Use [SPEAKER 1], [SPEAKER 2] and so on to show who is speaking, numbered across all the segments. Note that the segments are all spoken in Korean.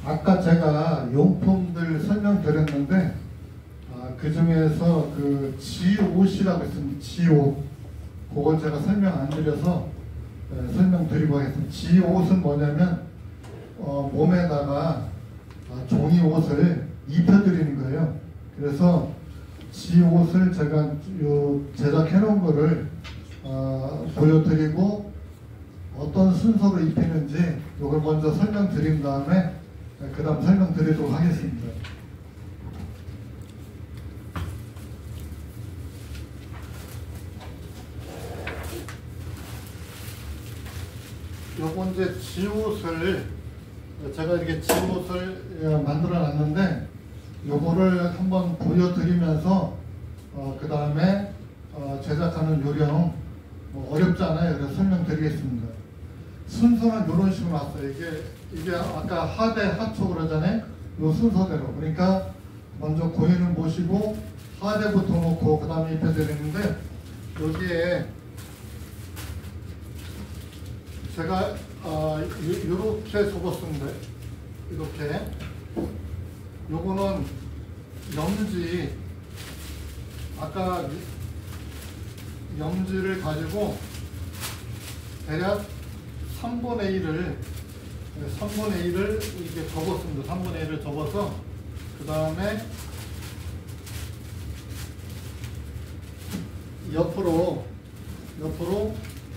[SPEAKER 1] 아까 제가 용품들 설명드렸는데 그 중에서 그 지옷이라고 있습니다. 지옷 그걸 제가 설명 안 드려서 설명드리고 하겠습니다. 지옷은 뭐냐면 몸에다가 종이 옷을 입혀드리는 거예요. 그래서 지옷을 제가 제작해 놓은 거를 보여드리고 어떤 순서로 입히는지 이걸 먼저 설명드린 다음에 그 다음 설명드리도록 하겠습니다. 요거 이제 지옷을 제가 이렇게 지옷을 만들어 놨는데 요거를 한번 보여드리면서 그 다음에 제작하는 요령 어렵지 않아요. 그래서 설명드리겠습니다. 순서는 이런 식으로 나왔어요. 이게 아까 하대 하초 그러잖아요. 요 순서대로. 그러니까 먼저 고인을 모시고 하대부터 놓고 그 다음에 입혀드리는데 여기에 제가 이렇게 접었습니다. 이렇게. 요거는 염지, 아까 염지를 가지고 대략 3분의 1을 이렇게 접었습니다. 3분의 1을 접어서 그 다음에 옆으로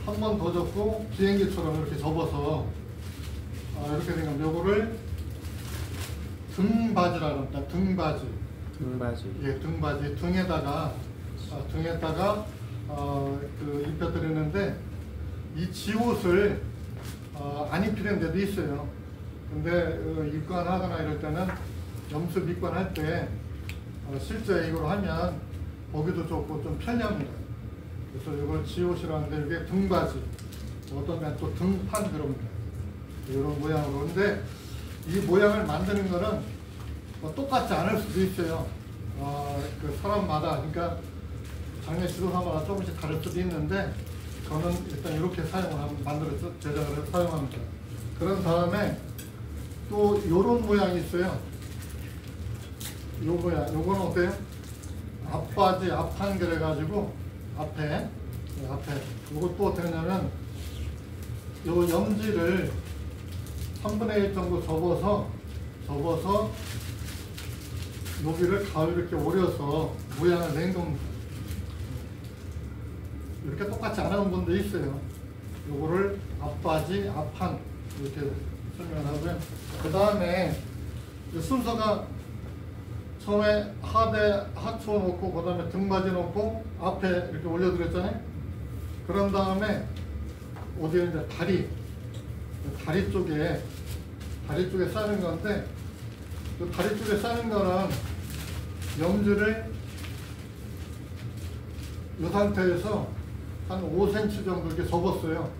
[SPEAKER 1] 한 번 더 접고 비행기처럼 이렇게 접어서 이렇게 된 겁니다. 요거를 등바지라고 합니다. 등바지. 예, 등바지. 등에다가 입혀드리는데 이 지옷을 안 입히는 데도 있어요. 근데 입관하거나 이럴 때는 염습 입관할 때 실제 이걸 하면 보기도 좋고 좀 편리합니다. 그래서 이걸 지옷이라는데 이게 등바지, 어떤 데는 또 등판 그럽니다. 이런 모양으로. 근데 이 모양을 만드는 거는 똑같지 않을 수도 있어요. 그 사람마다, 그러니까 장례 지도사마다 조금씩 다를 수도 있는데 저는 일단 이렇게 만들어서 제작을 해서 사용합니다. 그런 다음에 또 이런 모양이 있어요. 요 모양, 요거는 어때요? 앞바지, 앞판결 해가지고 앞에 요것도 어떻게 하냐면 요 염지를 3분의 1 정도 접어서 여기를 가을 이렇게 오려서 모양을 낸 겁니다. 이렇게 똑같이 안 하는 분도 있어요. 요거를 앞바지, 앞판 이렇게 설명을 하고요. 그 다음에 순서가 처음에 하초 놓고 그 다음에 등바지 놓고 앞에 이렇게 올려드렸잖아요. 그런 다음에 어디에 이제 다리 쪽에 싸는 건데 그 다리 쪽에 싸는 거는 염지를 이 상태에서 한 5cm 정도 이렇게 접었어요.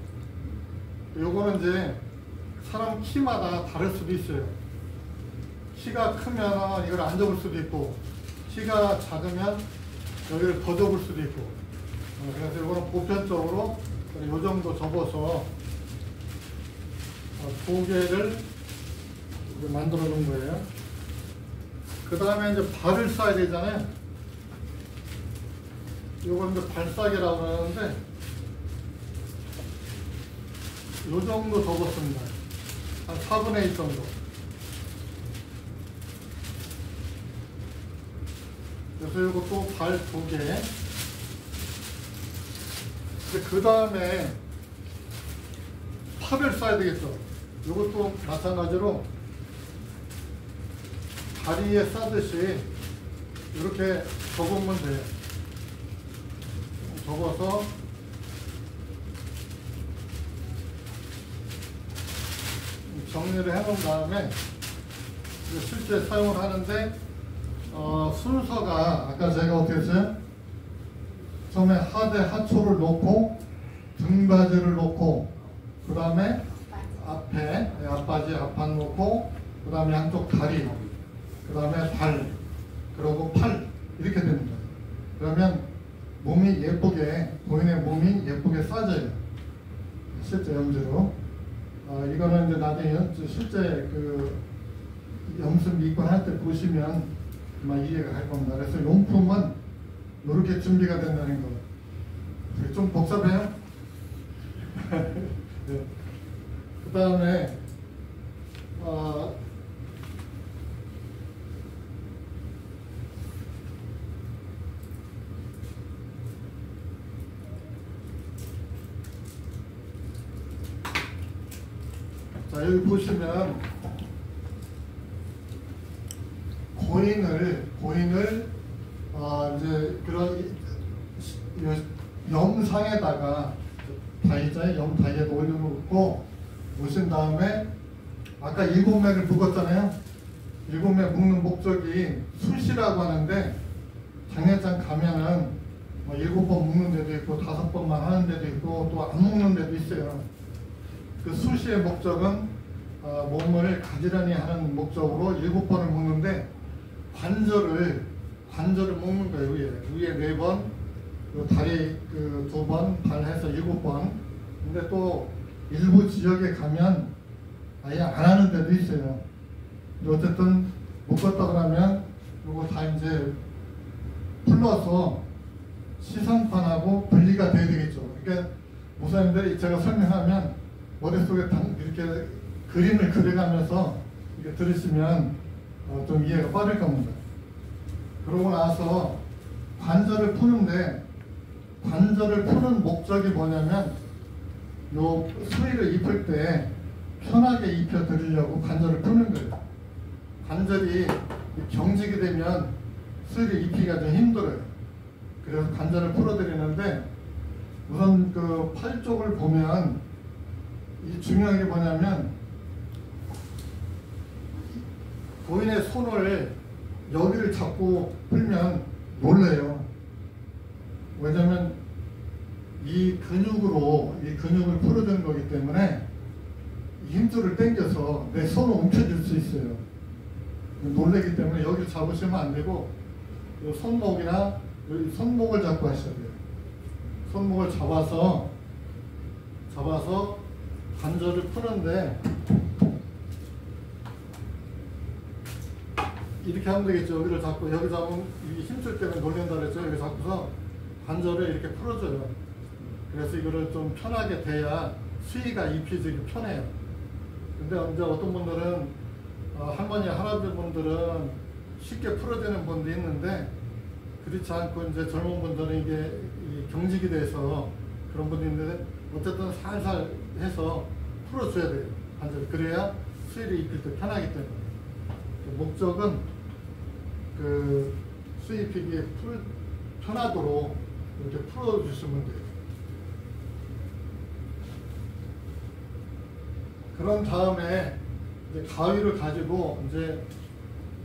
[SPEAKER 1] 요거는 이제 사람 키마다 다를 수도 있어요. 키가 크면 이걸 안 접을 수도 있고, 키가 작으면 여기를 더 접을 수도 있고, 그래서 이거는 보편적으로 이 정도 접어서 두 개를 만들어 놓은 거예요. 그 다음에 이제 발을 쏴야 되잖아요. 이건 이제 발싸개라고 하는데, 이 정도 접었습니다. 한 4분의 1 정도. 그래서 이것도 발 2개. 그 다음에 팔을 쏴야 되겠죠. 이것도 마찬가지로 다리에 싸듯이 이렇게 접으면 돼요. 접어서 정리를 해놓은 다음에 실제 사용을 하는데 순서가 아까 제가 어떻게 했어요? 처음에 하초를 놓고 등바지를 놓고 그 다음에 앞바지 앞판 놓고 그 다음에 양쪽 다리 그 다음에 발 그리고 팔 이렇게 됩니다. 그러면 몸이 예쁘게, 본인의 몸이 예쁘게 싸져요. 실제 염지로. 이거는 이제 나중에 실제 그 염습 미권 할 때 보시면 아마 이해가 갈 겁니다. 그래서 용품은 이렇게 준비가 된다는 거. 좀 복잡해요? 네. 그 다음에 자, 여기 보시면 고인을 이제 그런 염상에다가 다이자에 염 다이에도 올려놓고 오신 다음에 아까 7맥을 묶었잖아요. 7맥 묶는 목적이 숫이라고 하는데 장례장 가면은 뭐 7번 묶는 데도 있고 5번만 하는 데도 있고 또 안 묶는 데도 있어요. 그 숫의 목적은 몸을 가지런히 하는 목적으로 7번을 묶는데 관절을 묶는 거예요. 위에 4번, 다리 2번, 발 해서 7번. 근데 또 일부 지역에 가면 아예 안 하는 데도 있어요. 근데 어쨌든 묶었다 그러면 이거 다 이제 풀러서 시선판하고 분리가 돼야 되겠죠. 그러니까 목사님들이 제가 설명하면 머릿속에 이렇게 그림을 그려가면서 이렇게 들으시면 좀 이해가 빠를 겁니다. 그러고 나서 관절을 푸는데 관절을 푸는 목적이 뭐냐면 요 수의를 입힐 때 편하게 입혀 드리려고 관절을 푸는 거예요. 관절이 경직이 되면 수의를 입히기가 좀 힘들어요. 그래서 관절을 풀어 드리는데 우선 그 팔 쪽을 보면 이 중요한 게 뭐냐면 고인의 손을 여기를 잡고 풀면 놀래요. 왜냐면 이 근육을 풀어주는 거기 때문에 힘줄을 당겨서 내 손을 움켜쥘 수 있어요. 놀래기 때문에 여기를 잡으시면 안 되고 이 손목이나 이 손목을 잡고 하셔야 돼요. 손목을 잡아서 관절을 푸는데 이렇게 하면 되겠죠. 여기를 잡고 여기 잡으면 이 힘줄 때문에 놀린다 그랬죠. 여기 잡고서 관절을 이렇게 풀어줘요. 그래서 이거를 좀 편하게 대야 수의가 입히기 편해요. 근데 이제 어떤 분들은 할머니 할아버지 분들은 쉽게 풀어지는 분도 있는데 그렇지 않고 이제 젊은 분들은 이게 경직이 돼서 그런 분도 있는데 어쨌든 살살 해서 풀어줘야 돼요. 관절. 그래야 수의를 입힐 때 편하기 때문에. 목적은 그 수의 입히기에 편하도록 이렇게 풀어주시면 돼요. 그런 다음에 이제 가위를 가지고 이제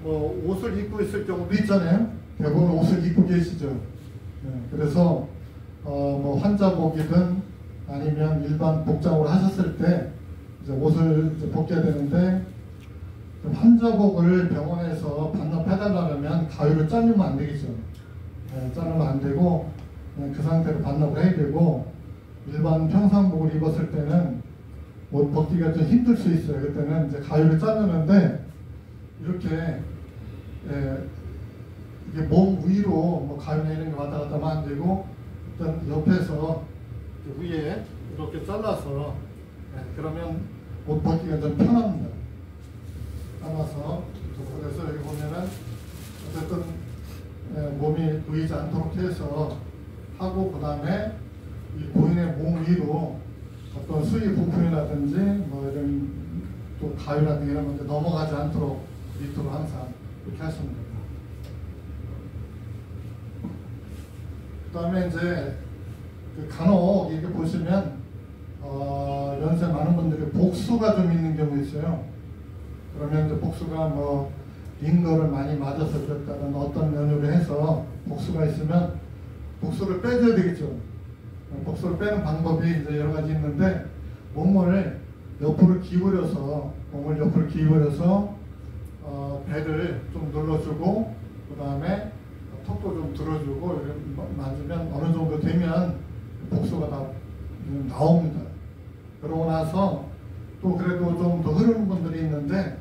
[SPEAKER 1] 뭐 옷을 입고 있을 경우도 있잖아요. 대부분 옷을 입고 계시죠. 네, 그래서 뭐 환자복이든 아니면 일반 복장으로 하셨을 때 이제 옷을 이제 벗겨야 되는데 환자복을 병원에서 반납해달라면 가위로 자르면 안 되겠죠. 네, 자르면 안 되고 그냥 그 상태로 반납을 해야 되고 일반 평상복을 입었을 때는 옷 벗기가 좀 힘들 수 있어요. 그때는 이제 가위로 자르는데 이렇게 이게 몸 위로 뭐 가위나 이런 게 왔다 갔다 하면 안 되고 일단 옆에서 위에 이렇게 잘라서 그러면 옷 벗기가 좀 편합니다. 잘라서 그래서 여기 보면은 어쨌든 몸이 보이지 않도록 해서 하고 그 다음에 이 고인의 몸 위로 어떤 수의 부품이라든지 뭐 이런 또 가위라든지 이런 건데 넘어가지 않도록 밑으로 항상 이렇게 하시면 됩니다. 그 다음에 이제 그 간혹 이렇게 보시면 연세 많은 분들이 복수가 좀 있는 경우 있어요. 그러면 이제 복수가 뭐 링거를 많이 맞아서 그랬다는 어떤 연유를 해서 복수가 있으면 복수를 빼줘야 되겠죠. 복수를 빼는 방법이 이제 여러 가지 있는데 몸을 옆으로 기울여서 배를 좀 눌러주고 그 다음에 턱도 좀 들어주고 이렇게 만지면 어느 정도 되면 복수가 다 나옵니다. 그러고 나서 또 그래도 좀 더 흐르는 분들이 있는데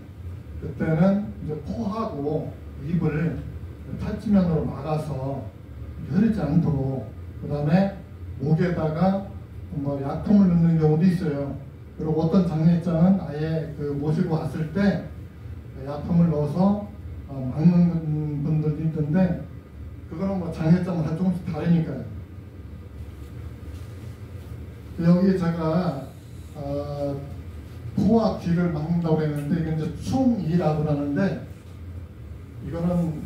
[SPEAKER 1] 그때는 이제 코하고 입을 탈지면으로 막아서 흐르지 않도록 그 다음에 목에다가 뭐 약통을 넣는 경우도 있어요. 그리고 어떤 장례장은 아예 그 모시고 왔을 때 약통을 넣어서 막는 분들도 있던데 그거는 뭐 장례장마다 조금씩 다르니까요. 여기 제가 코와 귀를 막는다고 했는데 이건 이제 충이라고 하는데 이거는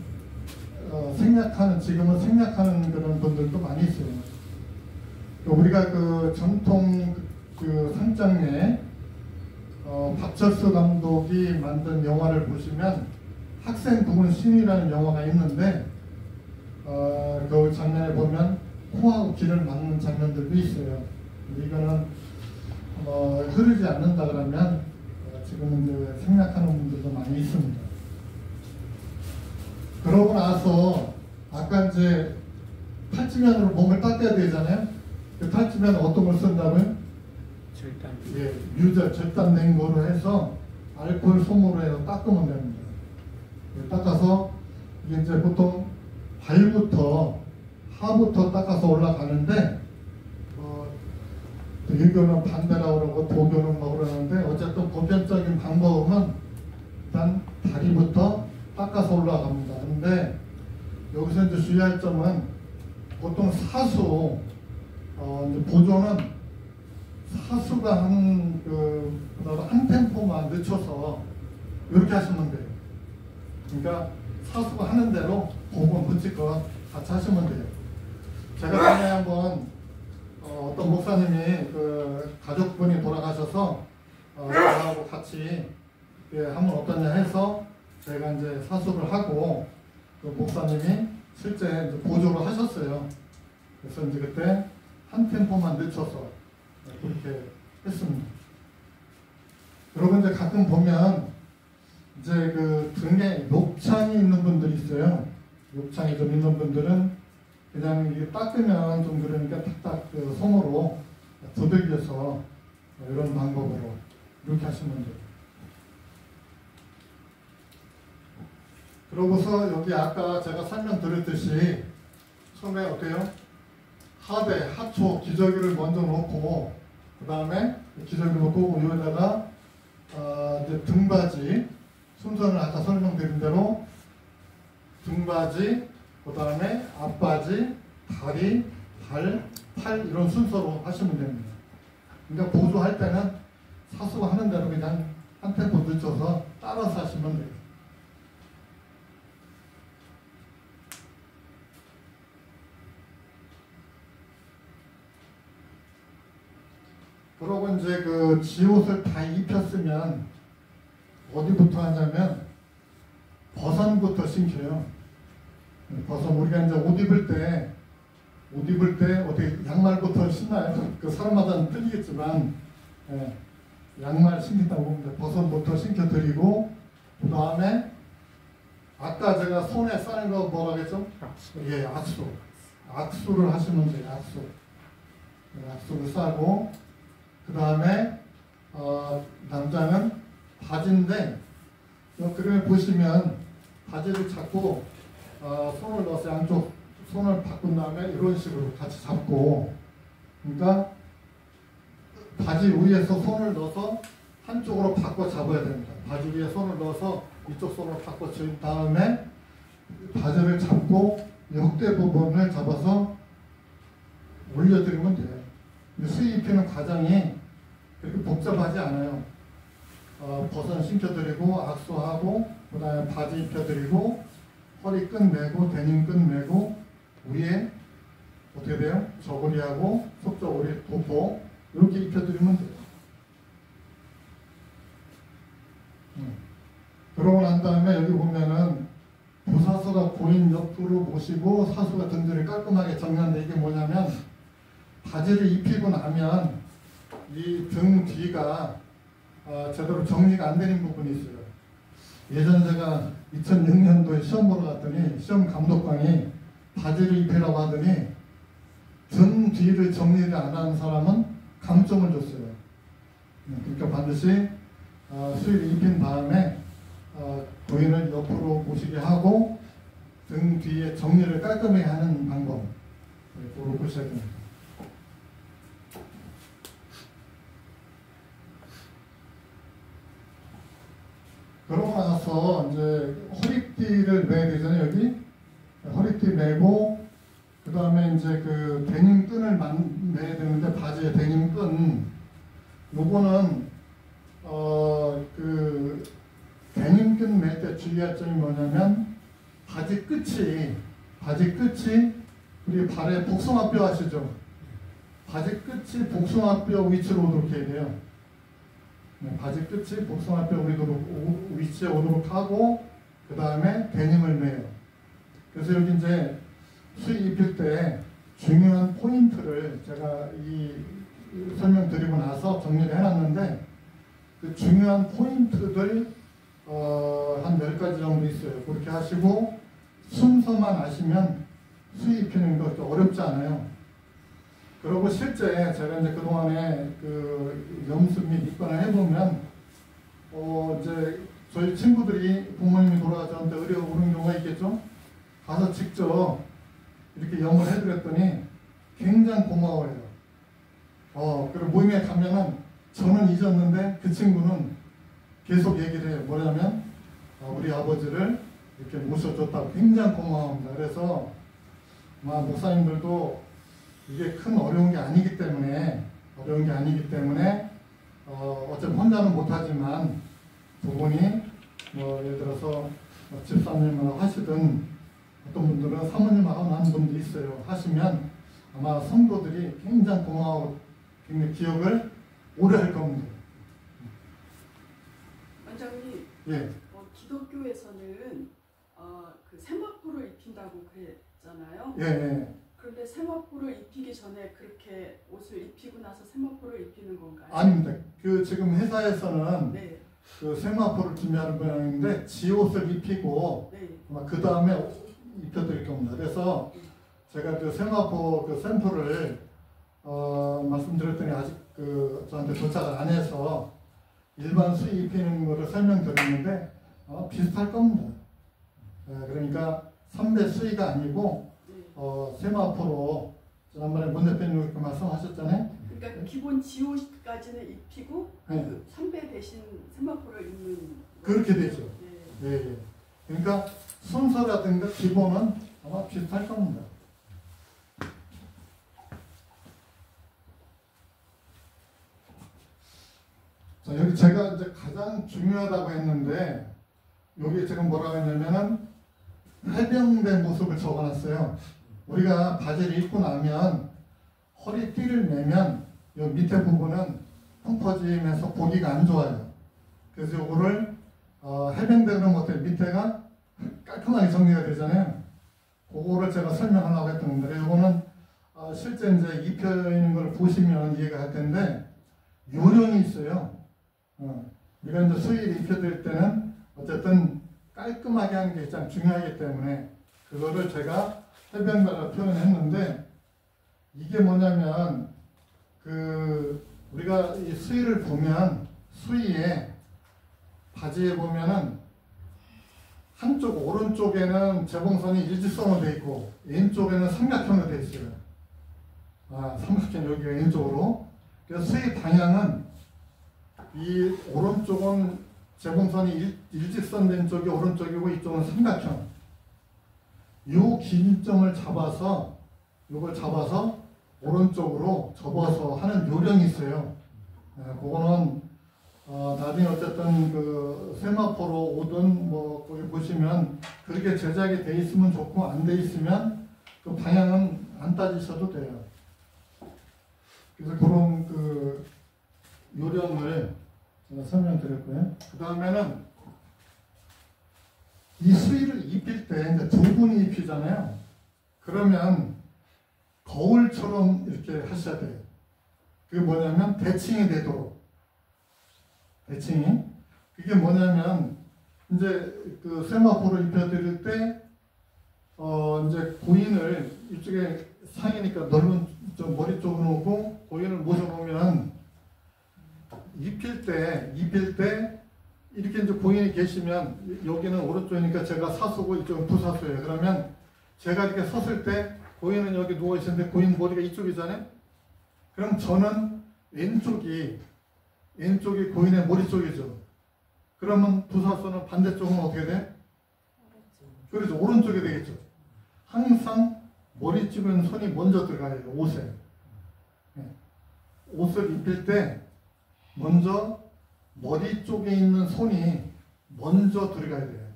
[SPEAKER 1] 지금은 생략하는 그런 분들도 많이 있어요. 우리가 그 전통 그 상장에 박철수 감독이 만든 영화를 보시면 학생 부분 신이라는 영화가 있는데 그 장면에 보면 코하고 귀를 막는 장면들도 있어요. 근데 이거는 흐르지 않는다 그러면 지금은 이제 생략하는 분들도 많이 있습니다. 그러고 나서 아까 이제 탈지면으로 몸을 닦아야 되잖아요. 그 탈지면 어떤 걸 쓴다고요?
[SPEAKER 2] 절단.
[SPEAKER 1] 예, 유절, 절단 냉고로 해서 알코올 솜으로 해서 닦으면 됩니다. 닦아서 이게 이제 보통 발부터 하부터 닦아서 올라가는데 유교는 반대라고 그러고 도교는 뭐 그러는데 어쨌든 보편적인 방법은 일단 다리부터 닦아서 올라갑니다. 근데 여기서 이제 주의할 점은 보통 사수 이제 보조는 사수가 한 템포만 늦춰서 이렇게 하시면 돼요. 그러니까 사수가 하는 대로 보고 붙일거 같이 하시면 돼요. 제가 전에 한번 어떤 목사님이 그 가족분이 돌아가셔서 저하고 같이 하면 어떠냐 해서 제가 이제 사수를 하고 그 목사님이 실제 이제 보조를 하셨어요. 그래서 이제 그때 한 템포만 늦춰서 그렇게 했습니다. 여러분 이제 가끔 보면 이제 그 등에 욕창이 있는 분들이 있어요. 욕창이 좀 있는 분들은 그냥 이게 닦으면 좀 그러니까 탁탁 그 솜으로 두들겨서 이런 방법으로 이렇게 하시면 돼요. 그러고서 여기 아까 제가 설명드렸듯이 처음에 어때요? 하대, 하초, 기저귀를 먼저 놓고 그 다음에 기저귀 놓고 여기다가 이제 등받이 순서는 아까 설명드린 대로 등받이 그 다음에 앞바지, 다리, 발, 팔 이런 순서로 하시면 됩니다. 그러니까 보조할 때는 사수가 하는 대로 그냥 한 템포 늦춰서 따라서 하시면 돼요. 그러고 이제 그 지옷을 다 입혔으면 어디부터 하냐면 버선부터 신겨요. 버선 우리가 이제 옷 입을 때 어떻게 양말부터 신나요? 그 사람마다는 틀리겠지만 양말 신긴다고 보면 버선부터 신겨드리고 그 다음에 아까 제가 손에 싸는 거 뭐라 그랬죠? 예, 악수. 악수를 하시면 돼요. 악수. 악수를 싸고 그 다음에 남자는 바지인데 그림에 보시면 바지를 잡고 손을 넣어서 양쪽 손을 바꾼 다음에 이런 식으로 같이 잡고 그러니까 바지 위에서 손을 넣어서 한쪽으로 바꿔 잡아야 됩니다. 바지 위에 손을 넣어서 이쪽 손으로 바꿔 준 다음에 바지를 잡고 역대 부분을 잡아서 올려드리면 돼요. 수의 입히는 과정이 그렇게 복잡하지 않아요. 버선 신겨드리고 악수하고 그 다음에 바지 입혀드리고 허리 끈 매고 데님 끈 매고 위에 어떻게 돼요? 저고리하고 속저고리 도포 이렇게 입혀드리면 돼요. 그러고 난 다음에 여기 보면은 부사수가 고인 옆으로 모시고 사수가 등줄을 깔끔하게 정리하는데 이게 뭐냐면 바지를 입히고 나면 이 등 뒤가 제대로 정리가 안 되는 부분이 있어요. 예전 제가 2006년도에 시험 보러 갔더니 시험 감독관이 바지를 입히라고 하더니 등 뒤를 정리를 안 하는 사람은 감점을 줬어요. 그러니까 반드시 수의를 입힌 다음에 고인을 옆으로 보시게 하고 등 뒤에 정리를 깔끔하게 하는 방법, 그걸 보셔야 됩니다. 그러고 나서 이제 허리띠를 매야 되잖아요. 여기 허리띠 매고 그 다음에 이제 그 데님 끈을 매야 되는데 바지에 데님 끈 요거는 그 데님 끈 맬 때 주의할 점이 뭐냐면 바지 끝이 우리 발에 복숭아뼈 아시죠? 바지 끝이 복숭아뼈 위치로 오도록 해야 돼요. 바지 끝이 복숭아뼈 위치에 오도록 하고 그 다음에 데님을 매요. 그래서 여기 이제 수의 입힐 때 중요한 포인트를 제가 이 설명드리고 나서 정리를 해놨는데 그 중요한 포인트들 한 10가지 정도 있어요. 그렇게 하시고 순서만 아시면 수의 입히는 것도 어렵지 않아요. 그리고 실제 제가 이제 그동안에 그 염습 및 입관을 해보면 이제 저희 친구들이 부모님이 돌아가셨는데 의뢰가 오는 경우가 있겠죠. 가서 직접 이렇게 염을 해드렸더니 굉장히 고마워해요. 그리고 모임에 가면은 저는 잊었는데 그 친구는 계속 얘기를 해요. 뭐냐면 우리 아버지를 이렇게 모셔줬다고 굉장히 고마워합니다. 그래서 목사님들도 이게 큰 어려운 게 아니기 때문에 어차피 혼자는 못하지만 두 분이 예를 들어서 집사님을 하시든 어떤 분들은 사모님하고 하는 분도 있어요. 하시면 아마 성도들이 굉장히 고마워 굉장히 기억을 오래 할 겁니다.
[SPEAKER 2] 원장님,
[SPEAKER 1] 예.
[SPEAKER 2] 기독교에서는 그 세마포를 입힌다고 그랬잖아요.
[SPEAKER 1] 예.
[SPEAKER 2] 그런데 세마포를 입히기 전에 그렇게 옷을 입히고 나서 세마포를 입히는 건가요?
[SPEAKER 1] 아닙니다. 그 지금 회사에서는
[SPEAKER 2] 네.
[SPEAKER 1] 그 세마포를 준비하는 모양인데 지옷을 입히고
[SPEAKER 2] 네.
[SPEAKER 1] 그 다음에 입혀드릴 겁니다. 그래서 제가 그 세마포 그 샘플을 말씀드렸더니 아직 그 저한테 도착을 안 해서 일반 수의 입히는 거를 설명드렸는데 비슷할 겁니다. 그러니까 선배 수의가 아니고 세마포로 지난번에 문 대표님 그렇게 말씀하셨잖아요.
[SPEAKER 2] 그러니까 기본 지옷까지는 입히고
[SPEAKER 1] 네.
[SPEAKER 2] 그 선배 대신 세마포를 입는
[SPEAKER 1] 그렇게 되죠.
[SPEAKER 2] 네.
[SPEAKER 1] 예. 그러니까 순서라든가 기본은 아마 비슷할 겁니다. 자, 여기 제가 이제 가장 중요하다고 했는데 여기 지금 뭐라고 했냐면은 해병대 모습을 적어놨어요. 우리가 바지를 입고 나면 허리띠를 매면 이 밑에 부분은 펑퍼짐해서 보기가 안 좋아요. 그래서 이거를 해병대는 어때 밑에가 깔끔하게 정리가 되잖아요. 그거를 제가 설명하려고 했던 건데 이거는 실제 이제 입혀 있는 걸 보시면 이해가 할 텐데 요령이 있어요. 우리가 이제 수의를 입혀드릴 때는 어쨌든 깔끔하게 하는 게 가장 중요하기 때문에 그거를 제가 해병대라고 표현했는데 이게 뭐냐면 그 우리가 이 수의를 보면 수의에 바지에 보면은 한쪽 오른쪽에는 재봉선이 일직선으로 되어 있고 왼쪽에는 삼각형으로 되어 있어요. 삼각형 여기가 왼쪽으로. 그래서 수의 방향은 이 오른쪽은 재봉선이 일직선 된 쪽이 오른쪽이고 이쪽은 삼각형. 요 기준점을 잡아서 요걸 잡아서 오른쪽으로 접어서 하는 요령이 있어요. 그거는 나중에 어쨌든 그 세마포로 오든 뭐 거기 보시면 그렇게 제작이 돼 있으면 좋고 안 돼 있으면 그 방향은 안 따지셔도 돼요. 그래서 그런 그 요령을 제가 설명드렸고요. 그 다음에는 이 수의를 입힐 때 이제 두 분이 입히잖아요. 그러면 거울처럼 이렇게 하셔야 돼요. 그게 뭐냐면 대칭이 되도록. 대칭이. 그게 뭐냐면 이제 그 세마포를 입혀드릴 때 이제 고인을 이쪽에 상이니까 넓은 좀 머리 쪽으로 오고 고인을 모셔놓으면 입힐 때 이렇게 이제 고인이 계시면 여기는 오른쪽이니까 제가 사수고 이쪽은 부사수예요. 그러면 제가 이렇게 섰을 때 고인은 여기 누워 있었는데 고인 머리가 이쪽이잖아요. 그럼 저는 왼쪽이 고인의 머리 쪽이죠. 그러면 부사수는 반대쪽은 어떻게 돼? 그렇죠. 오른쪽이 되겠죠. 항상 머리 찍은 손이 먼저 들어가야 돼요. 옷에. 옷을 입힐 때 먼저 머리 쪽에 있는 손이 먼저 들어가야 돼요.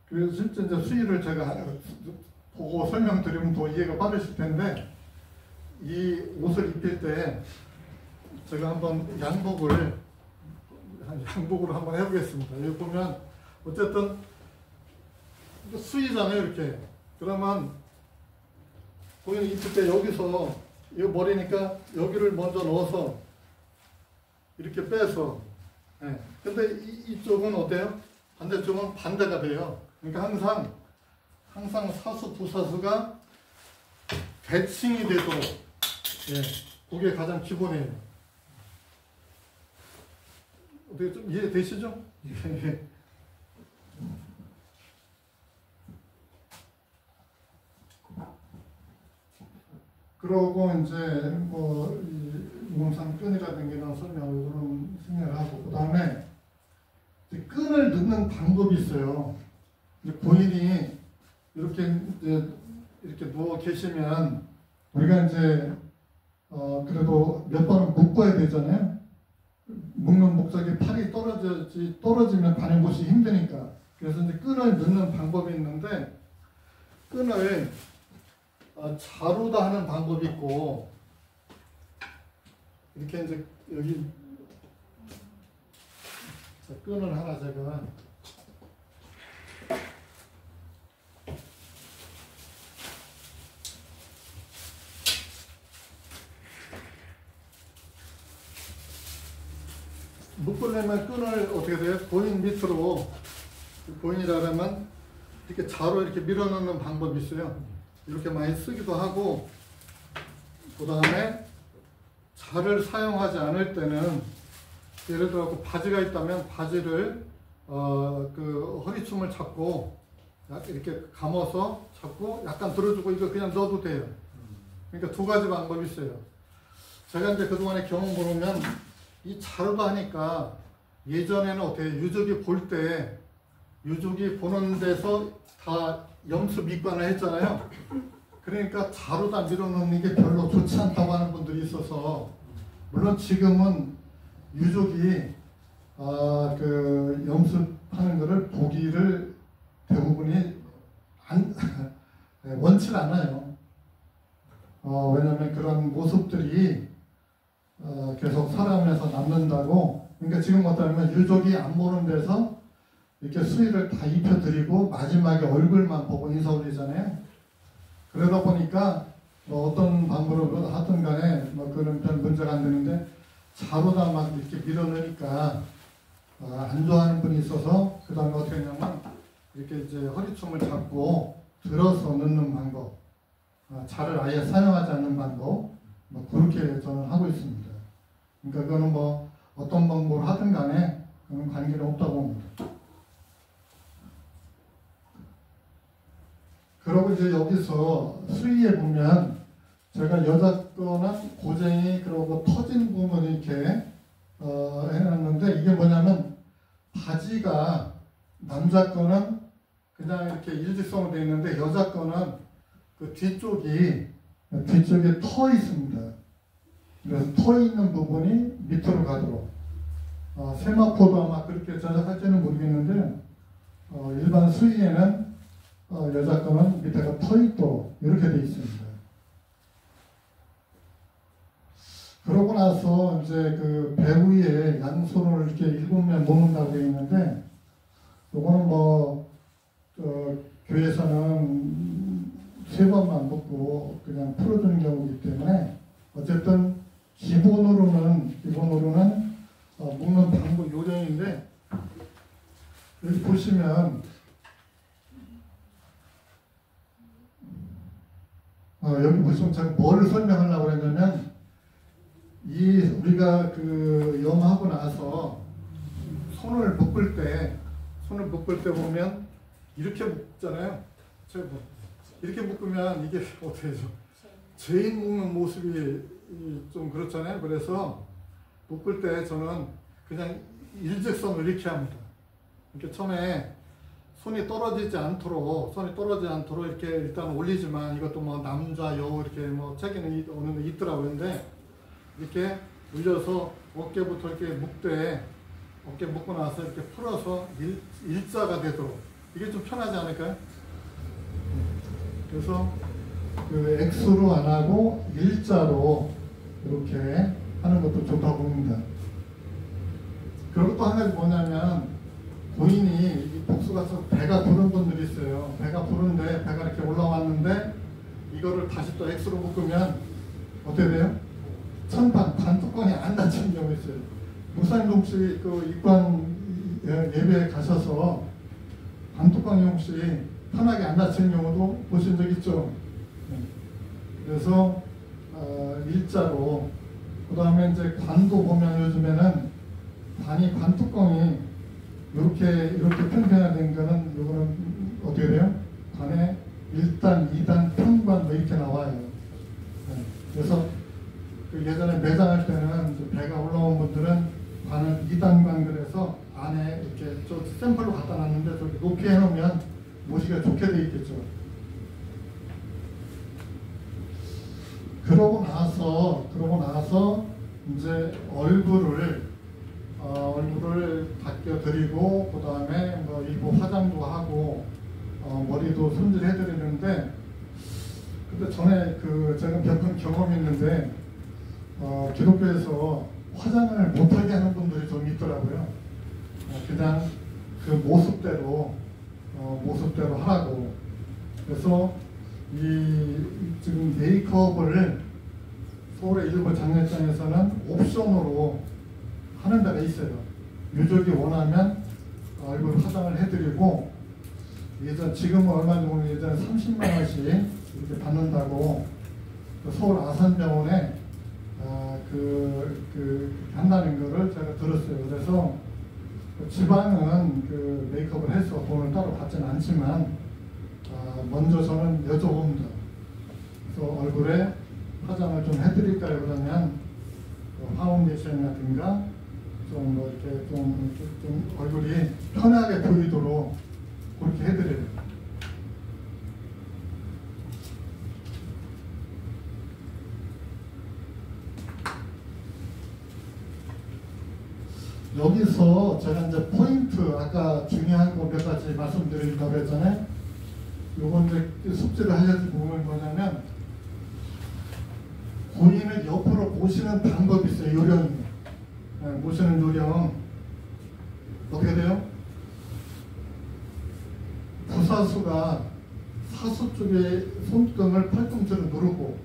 [SPEAKER 1] 그래서 실제 이제 수의를 제가 보고 설명드리면 더 이해가 빠르실 텐데, 이 옷을 입힐 때 제가 한번 양복으로 한번 해보겠습니다. 여기 보면 어쨌든 수의잖아요. 이렇게. 그러면 고인을 입힐 때 여기서 이 머리니까 여기를 먼저 넣어서 이렇게 빼서. 근데 이쪽은 어때요? 반대쪽은 반대가 돼요. 그러니까 항상 사수 부사수가 대칭이 되도록, 그게 가장 기본이에요. 어떻게 좀 이해되시죠? 그러고 이제 뭐 우음산 끈이라든가 이런 설명을 그런 생각을 하고, 그 다음에 끈을 넣는 방법이 있어요. 이제 고인이 이렇게 누워 계시면 우리가 이제 그래도 몇 번은 묶어야 되잖아요. 묶는 목적이 팔이 떨어지면 반응 보시 힘드니까. 그래서 이제 끈을 넣는 방법이 있는데, 끈을 자루다 하는 방법이 있고, 이렇게 이제 여기 끈을 하나 제가 묶으려면 끈을 어떻게 돼요? 고인 밑으로, 고인이라면 이렇게 자로 이렇게 밀어넣는 방법이 있어요. 이렇게 많이 쓰기도 하고, 그 다음에 자를 사용하지 않을 때는, 예를 들어 바지가 있다면 바지를 그 허리춤을 잡고 이렇게 감아서 잡고 약간 들어주고 이거 그냥 넣어도 돼요. 그러니까 두 가지 방법이 있어요. 제가 이제 그동안에 경험 보면 이 자루도 하니까, 예전에는 어떻게 유족이 보는 데서 다 염수 밑관을 했잖아요. 그러니까 자루다 밀어넣는 게 별로 좋지 않다고 하는 분들이 있어서, 물론 지금은 유족이 그 염습하는 거를 보기를 대부분이 원치 않아요. 왜냐하면 그런 모습들이 계속 살아오면서 남는다고. 그러니까 지금 어떠냐면 유족이 안 보는 데서 이렇게 수의를 다 입혀드리고 마지막에 얼굴만 보고 인사 올리잖아요. 그러다 보니까 뭐 어떤 방법으로 하든 간에 뭐 그런 별 문제가 안 되는데, 자루다 막 이렇게 밀어넣으니까 안 좋아하는 분이 있어서, 그 다음에 어떻게 했냐면 이렇게 이제 허리춤을 잡고 들어서 넣는 방법, 자를 아예 사용하지 않는 방법, 뭐 그렇게 저는 하고 있습니다. 그러니까 그거는 뭐 어떤 방법을 하든 간에 그런 관계는 없다고 봅니다. 그리고 이제 여기서 수의에 보면 제가 여자 거는 고쟁이 그리고 터진 부분을 이렇게 해놨는데, 이게 뭐냐면 바지가 남자 거는 그냥 이렇게 일직선으로 되어 있는데, 여자 거는 그 뒤쪽에 터 있습니다. 그래서 터 있는 부분이 밑으로 가도록, 세마포도 아마 그렇게 제작할지는 모르겠는데, 일반 수의에는 여자 거는 밑에가 터 있도록 이렇게 되어 있습니다. 그러고 나서 이제 그 배 위에 양손을 이렇게 7면 놓는다고 되어 있는데, 요거는 뭐 교회에서는 3번만 놓고 그냥 풀어주는 경우이기 때문에, 어쨌든 기본으로는 묶는 방법 요령인데, 여기 보시면 여기 보시면 제가 뭐를 설명하려고 했냐면, 이 우리가 그 염하고 나서 손을 묶을 때 보면 이렇게 묶잖아요. 이렇게 묶으면 이게 어떻게 되죠? 죄인 묶는 모습이 좀 그렇잖아요. 그래서 묶을 때 저는 그냥 일직선으로 이렇게 합니다. 이렇게 처음에 손이 떨어지지 않도록 이렇게 일단 올리지만, 이것도 뭐 남자 여우 이렇게 뭐 책에는 어느 데 있더라고요. 근데 이렇게 올려서 어깨부터 이렇게 묶되, 어깨 묶고 나서 이렇게 풀어서 일자가 되도록, 이게 좀 편하지 않을까요? 그래서 그 X로 안 하고 일자로 이렇게 하는 것도 좋다고 봅니다. 그리고 또 한 가지 뭐냐면, 고인이 복수가 배가 부른 분들이 있어요. 배가 부른데 배가 이렇게 올라왔는데 이거를 다시 또 X로 묶으면 어떻게 돼요? 반뚜껑이 안 닫히는 경우 있어요. 목사님 혹시 그 입관 예배에 가셔서 반뚜껑이 혹시 편하게 안 닫히는 경우도 보신 적 있죠? 그래서 일자로, 그 다음에 이제 관도 보면 요즘에는 관뚜껑이 이렇게 편편화된 거는, 요거는 어떻게 돼요? 관에 1단, 2단, 평관 뭐 이렇게 나와요. 그래서 그 예전에 매장할 때는 이제 배가 올라온 분들은 관을 2단관 그래서 안에 이렇게 저 샘플로 갖다 놨는데 저렇게 높게 해놓으면 모시기가 좋게 돼 있겠죠. 그러고 나서 이제 얼굴을 닦여드리고, 그 다음에 뭐 일부 화장도 하고, 머리도 손질해드리는데, 근데 전에 제가 겪은 경험이 있는데, 기독교에서 화장을 못하게 하는 분들이 좀 있더라고요. 그냥 그 모습대로 하라고. 그래서 지금 메이크업을 서울의 일부 장례장에서는 옵션으로 하는 데가 있어요. 유족이 원하면 얼굴 화장을 해드리고, 지금은 얼마인지 모르겠는데 예전에 30만 원씩 이렇게 받는다고 서울 아산병원에 한다는 거를 제가 들었어요. 그래서 지방은 그 메이크업을 해서 돈을 따로 받지는 않지만, 먼저 저는 여쭤봅니다. 그래서 얼굴에 화장을 좀 해드릴까요? 그러면 파운데이션이라든가 좀 뭐 이렇게 좀 얼굴이 편하게 보이도록 그렇게 해드려요. 여기서 제가 이제 포인트, 아까 중요한 거 몇 가지 말씀드린다고 했잖아요. 요건 이제 숙제를 하셔서 보면 뭐냐면, 고인을 옆으로 모시는 방법이 있어요. 요령이. 모시는 요령. 어떻게 돼요? 부사수가 사수 쪽에 손등을 팔꿈치로 누르고,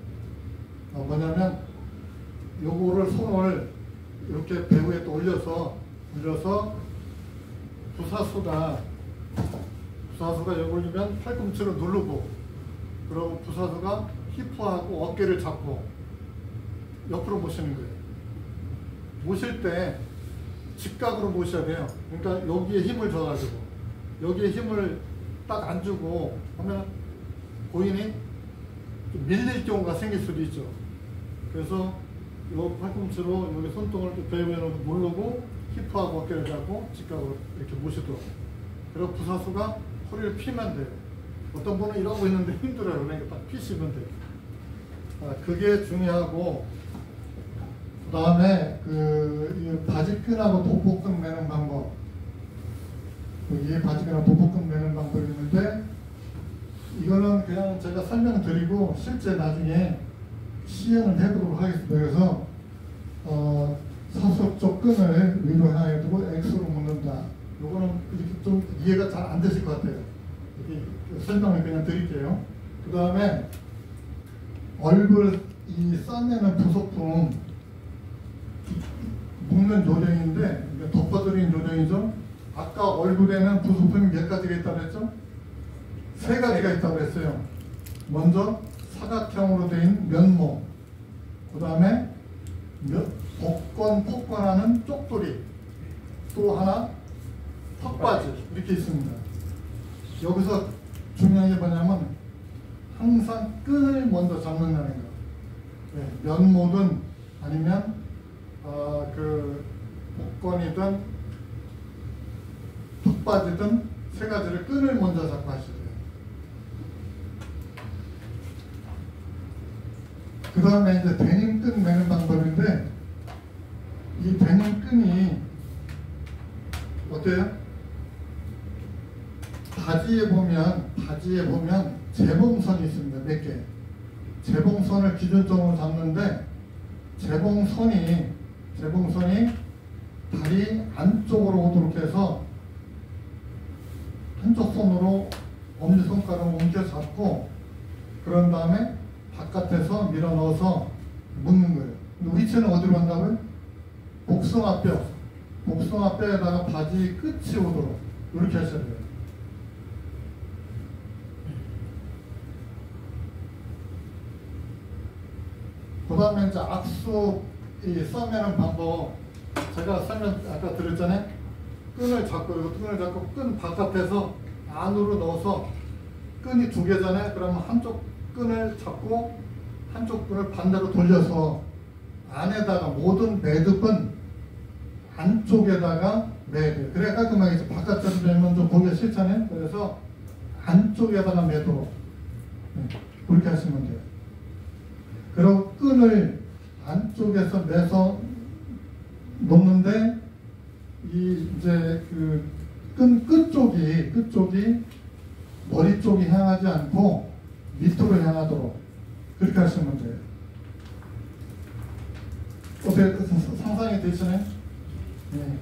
[SPEAKER 1] 뭐냐면 요거를 손을 이렇게 배후에 또 올려서 부사수가 여기 올리면 팔꿈치로 누르고, 그리고 부사수가 히프하고 어깨를 잡고 옆으로 모시는 거예요. 모실 때 직각으로 모셔야 돼요. 그러니까 여기에 힘을 줘가지고, 여기에 힘을 딱 안 주고 하면 고인이 밀릴 경우가 생길 수도 있죠. 그래서 이 팔꿈치로 여기 손등을 배후에 누르고 히프하고 어깨를 잡고 직각으로 이렇게 모시도록. 그리고 부사수가 허리를 피면 돼요. 어떤 분은 이러고 있는데 힘들어요. 그러니까 딱 피시면 돼요. 그게 중요하고, 그 다음에 이 바지끈하고 도포끈 매는 방법. 이 바지끈하고 도포끈 매는 방법이 있는데, 이거는 그냥 제가 설명드리고 실제 나중에 시연을 해보도록 하겠습니다. 그래서 사수 쪽 끈을 위로 향해 두고 X로 묶는다. 요거는 이렇게 좀 이해가 잘 안 되실 것 같아요. 이렇게 설명을 그냥 드릴게요. 그 다음에 얼굴 이 싸매는 부속품 묶는 요령인데, 덮어드리는 요령이죠. 아까 얼굴에는 부속품이 몇 가지가 있다고 했죠? 3가지가 있다고 했어요. 먼저 사각형으로 된 면모, 그 다음에 복권, 폭권하는 쪽돌이, 또 하나 턱받이 이렇게 있습니다. 여기서 중요한 게 뭐냐면 항상 끈을 먼저 잡는다는 거. 네, 면모든 아니면 그 복권이든 턱받이든 세 가지를 끈을 먼저 잡고 하셔야 돼요. 그 다음에 이제 데님 끈 매는 방법인데, 이 데님 끈이 어때요? 바지에 보면 재봉선이 있습니다. 몇 개. 재봉선을 기준점으로 잡는데, 재봉선이 다리 안쪽으로 오도록 해서 한쪽 손으로 엄지손가락을 옮겨 잡고, 그런 다음에 바깥에서 밀어 넣어서 묶는 거예요. 위치는 어디로 간다고요? 복숭아뼈에다가 바지 끝이 오도록 이렇게 하셔야 돼요. 그 다음에 이제 악수 써매는 방법, 제가 설명 아까 드렸잖아요. 끈을 잡고 끈 바깥에서 안으로 넣어서, 끈이 두 개잖아요. 그러면 한쪽 끈을 잡고 한쪽 끈을 반대로 돌려서 안에다가, 모든 매듭은 안쪽에다가 매야 돼요. 그래야 깔끔하게. 바깥쪽으로 매면 좀 보기가 싫잖아요. 그래서 안쪽에다가 매도록 그렇게 하시면 돼요. 그리고 끈을 안쪽에서 매서 놓는데, 이제 그 끈 끝쪽이 머리 쪽이 향하지 않고 밑으로 향하도록 그렇게 하시면 돼요. 어떻게 상상이 되시나요? 네.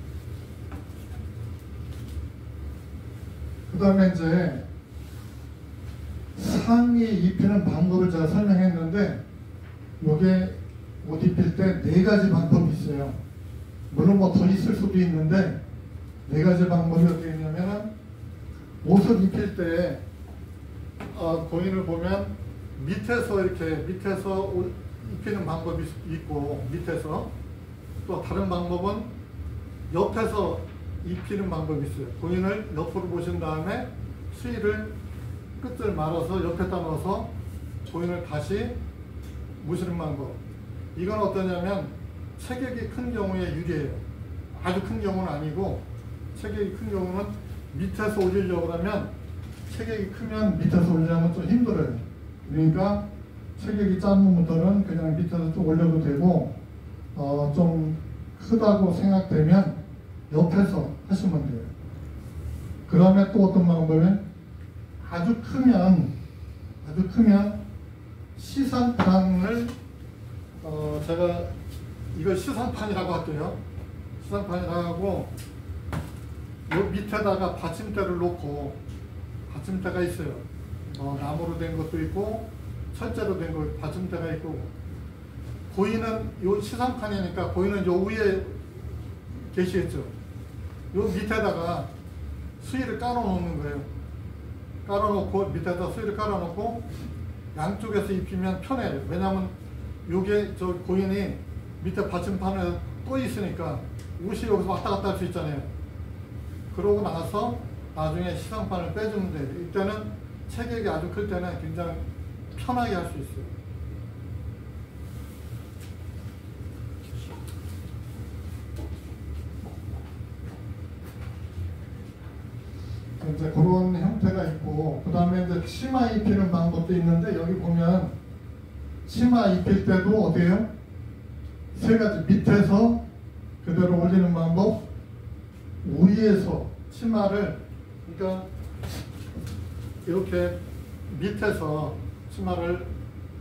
[SPEAKER 1] 그 다음에 이제 상의 입히는 방법을 제가 설명했는데, 요게 옷 입힐 때 네 가지 방법이 있어요. 물론 뭐 더 있을 수도 있는데, 네 가지 방법이 어떻게 있냐면은, 옷을 입힐 때 고인을 보면 밑에서 옷 입히는 방법이 있고, 밑에서 또 다른 방법은 옆에서 입히는 방법이 있어요. 고인을 옆으로 보신 다음에 수의를 끝을 말아서 옆에다 넣어서 고인을 다시 무시는 방법. 이건 어떠냐면 체격이 큰 경우에 유리해요. 아주 큰 경우는 아니고, 체격이 큰 경우는 밑에서 올리려고 하면, 체격이 크면 밑에서 올리려면 좀 힘들어요. 그러니까 체격이 작은 분들은 그냥 밑에서 좀 올려도 되고, 좀 크다고 생각되면 옆에서 하시면 돼요. 그 다음에 또 어떤 방법은, 아주 크면 시상판을, 제가 이걸 시상판이라고 할게요. 시상판이라고 하고, 요 밑에다가 받침대를 놓고, 받침대가 있어요. 나무로 된 것도 있고 철제로 된 거 받침대가 있고, 고인은 요 시상판이니까 고인은 요 위에 계시겠죠. 요 밑에다가 수의를 깔아 놓는 거예요. 깔아 놓고, 밑에다 수의를 깔아 놓고 양쪽에서 입히면 편해요. 왜냐하면 요게 저 고인이 밑에 받침판에 또 있으니까 옷이 여기서 왔다 갔다 할 수 있잖아요. 그러고 나서 나중에 시상판을 빼주면 돼요. 이때는 체격이 아주 클 때는 굉장히 편하게 할 수 있어요. 이제 그런 형태가 있고, 그 다음에 이제 치마 입히는 방법도 있는데, 여기 보면 치마 입힐 때도 어때요? 세 가지. 밑에서 그대로 올리는 방법, 위에서 치마를, 그러니까 이렇게 밑에서 치마를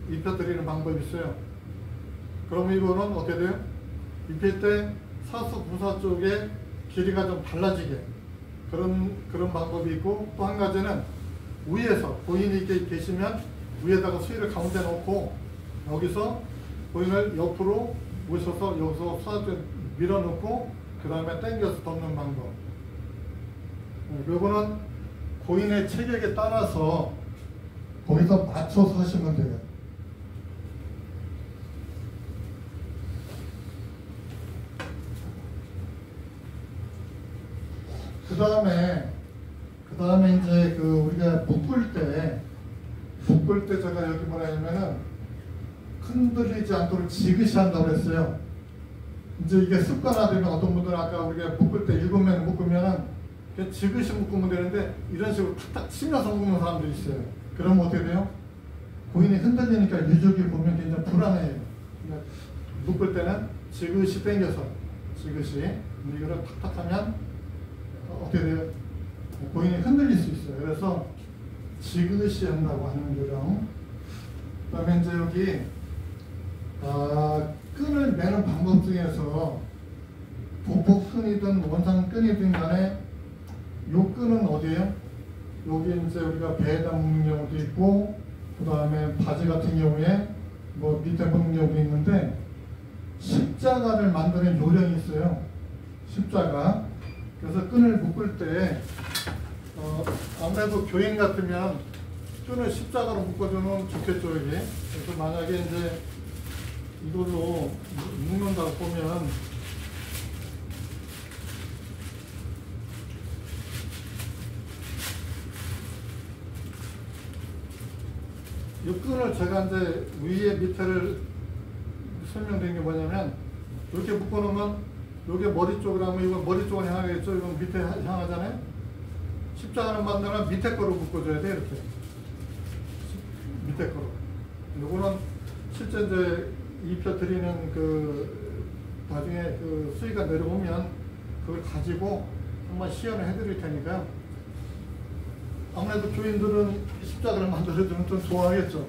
[SPEAKER 1] 입혀드리는 방법이 있어요. 그럼 이거는 어떻게 돼요? 입힐 때 사수 부사 쪽에 길이가 좀 달라지게 그런 방법이 있고, 또 한 가지는 위에서 고인이 이렇게 계시면 위에다가 수의를 가운데 놓고 여기서 고인을 옆으로 모셔서 여기서 수화를 밀어넣고 그 다음에 당겨서 덮는 방법. 요거는 고인의 체격에 따라서 거기서 맞춰서 하시면 돼요. 그다음에 이제 그 우리가 묶을 때 제가 여기 뭐라 하냐면은 흔들리지 않도록 지그시 한다고 그랬어요. 이제 이게 습관화되면 어떤 분들은 아까 우리가 묶을 때 7면 묶으면은 그냥 지그시 묶으면 되는데 이런 식으로 탁탁 치면서 묶는 사람들이 있어요. 그러면 어떻게 돼요? 고인이 흔들리니까 유족이 보면 굉장히 불안해요. 그러니까 묶을 때는 지그시 당겨서 지그시 이거를 탁탁 하면 어떻게 돼요? 고인이 흔들릴 수 있어요. 그래서 지그시 한다고 하는 요령. 그 다음에 이제 여기 끈을 매는 방법 중에서 보폭끈이든 원상끈이든 간에 요 끈은 어디에요? 여기 이제 우리가 배에다 묶는 경우도 있고 그 다음에 바지 같은 경우에 뭐 밑에 묶는 경우도 있는데 십자가를 만드는 요령이 있어요. 십자가. 그래서 끈을 묶을 때 아무래도 교인 같으면 끈을 십자가로 묶어주면 좋겠죠, 이게. 그래서 만약에 이제 이걸로 묶는다고 보면 이 끈을 제가 이제 위에 밑에를 설명드린 게 뭐냐면 이렇게 묶어놓으면 이게 머리 쪽으로 하면 이건 머리 쪽을 향하겠죠. 이건 밑에 향하잖아요. 십자가를 만들면 밑에 거로 묶어줘야 돼. 이렇게 밑에 거로. 요거는 실제 이제 입혀드리는 그 나중에 그 수위가 내려오면 그걸 가지고 한번 시연을 해드릴 테니까요. 아무래도 교인들은 십자가를 만들어주면 좀 좋아하겠죠.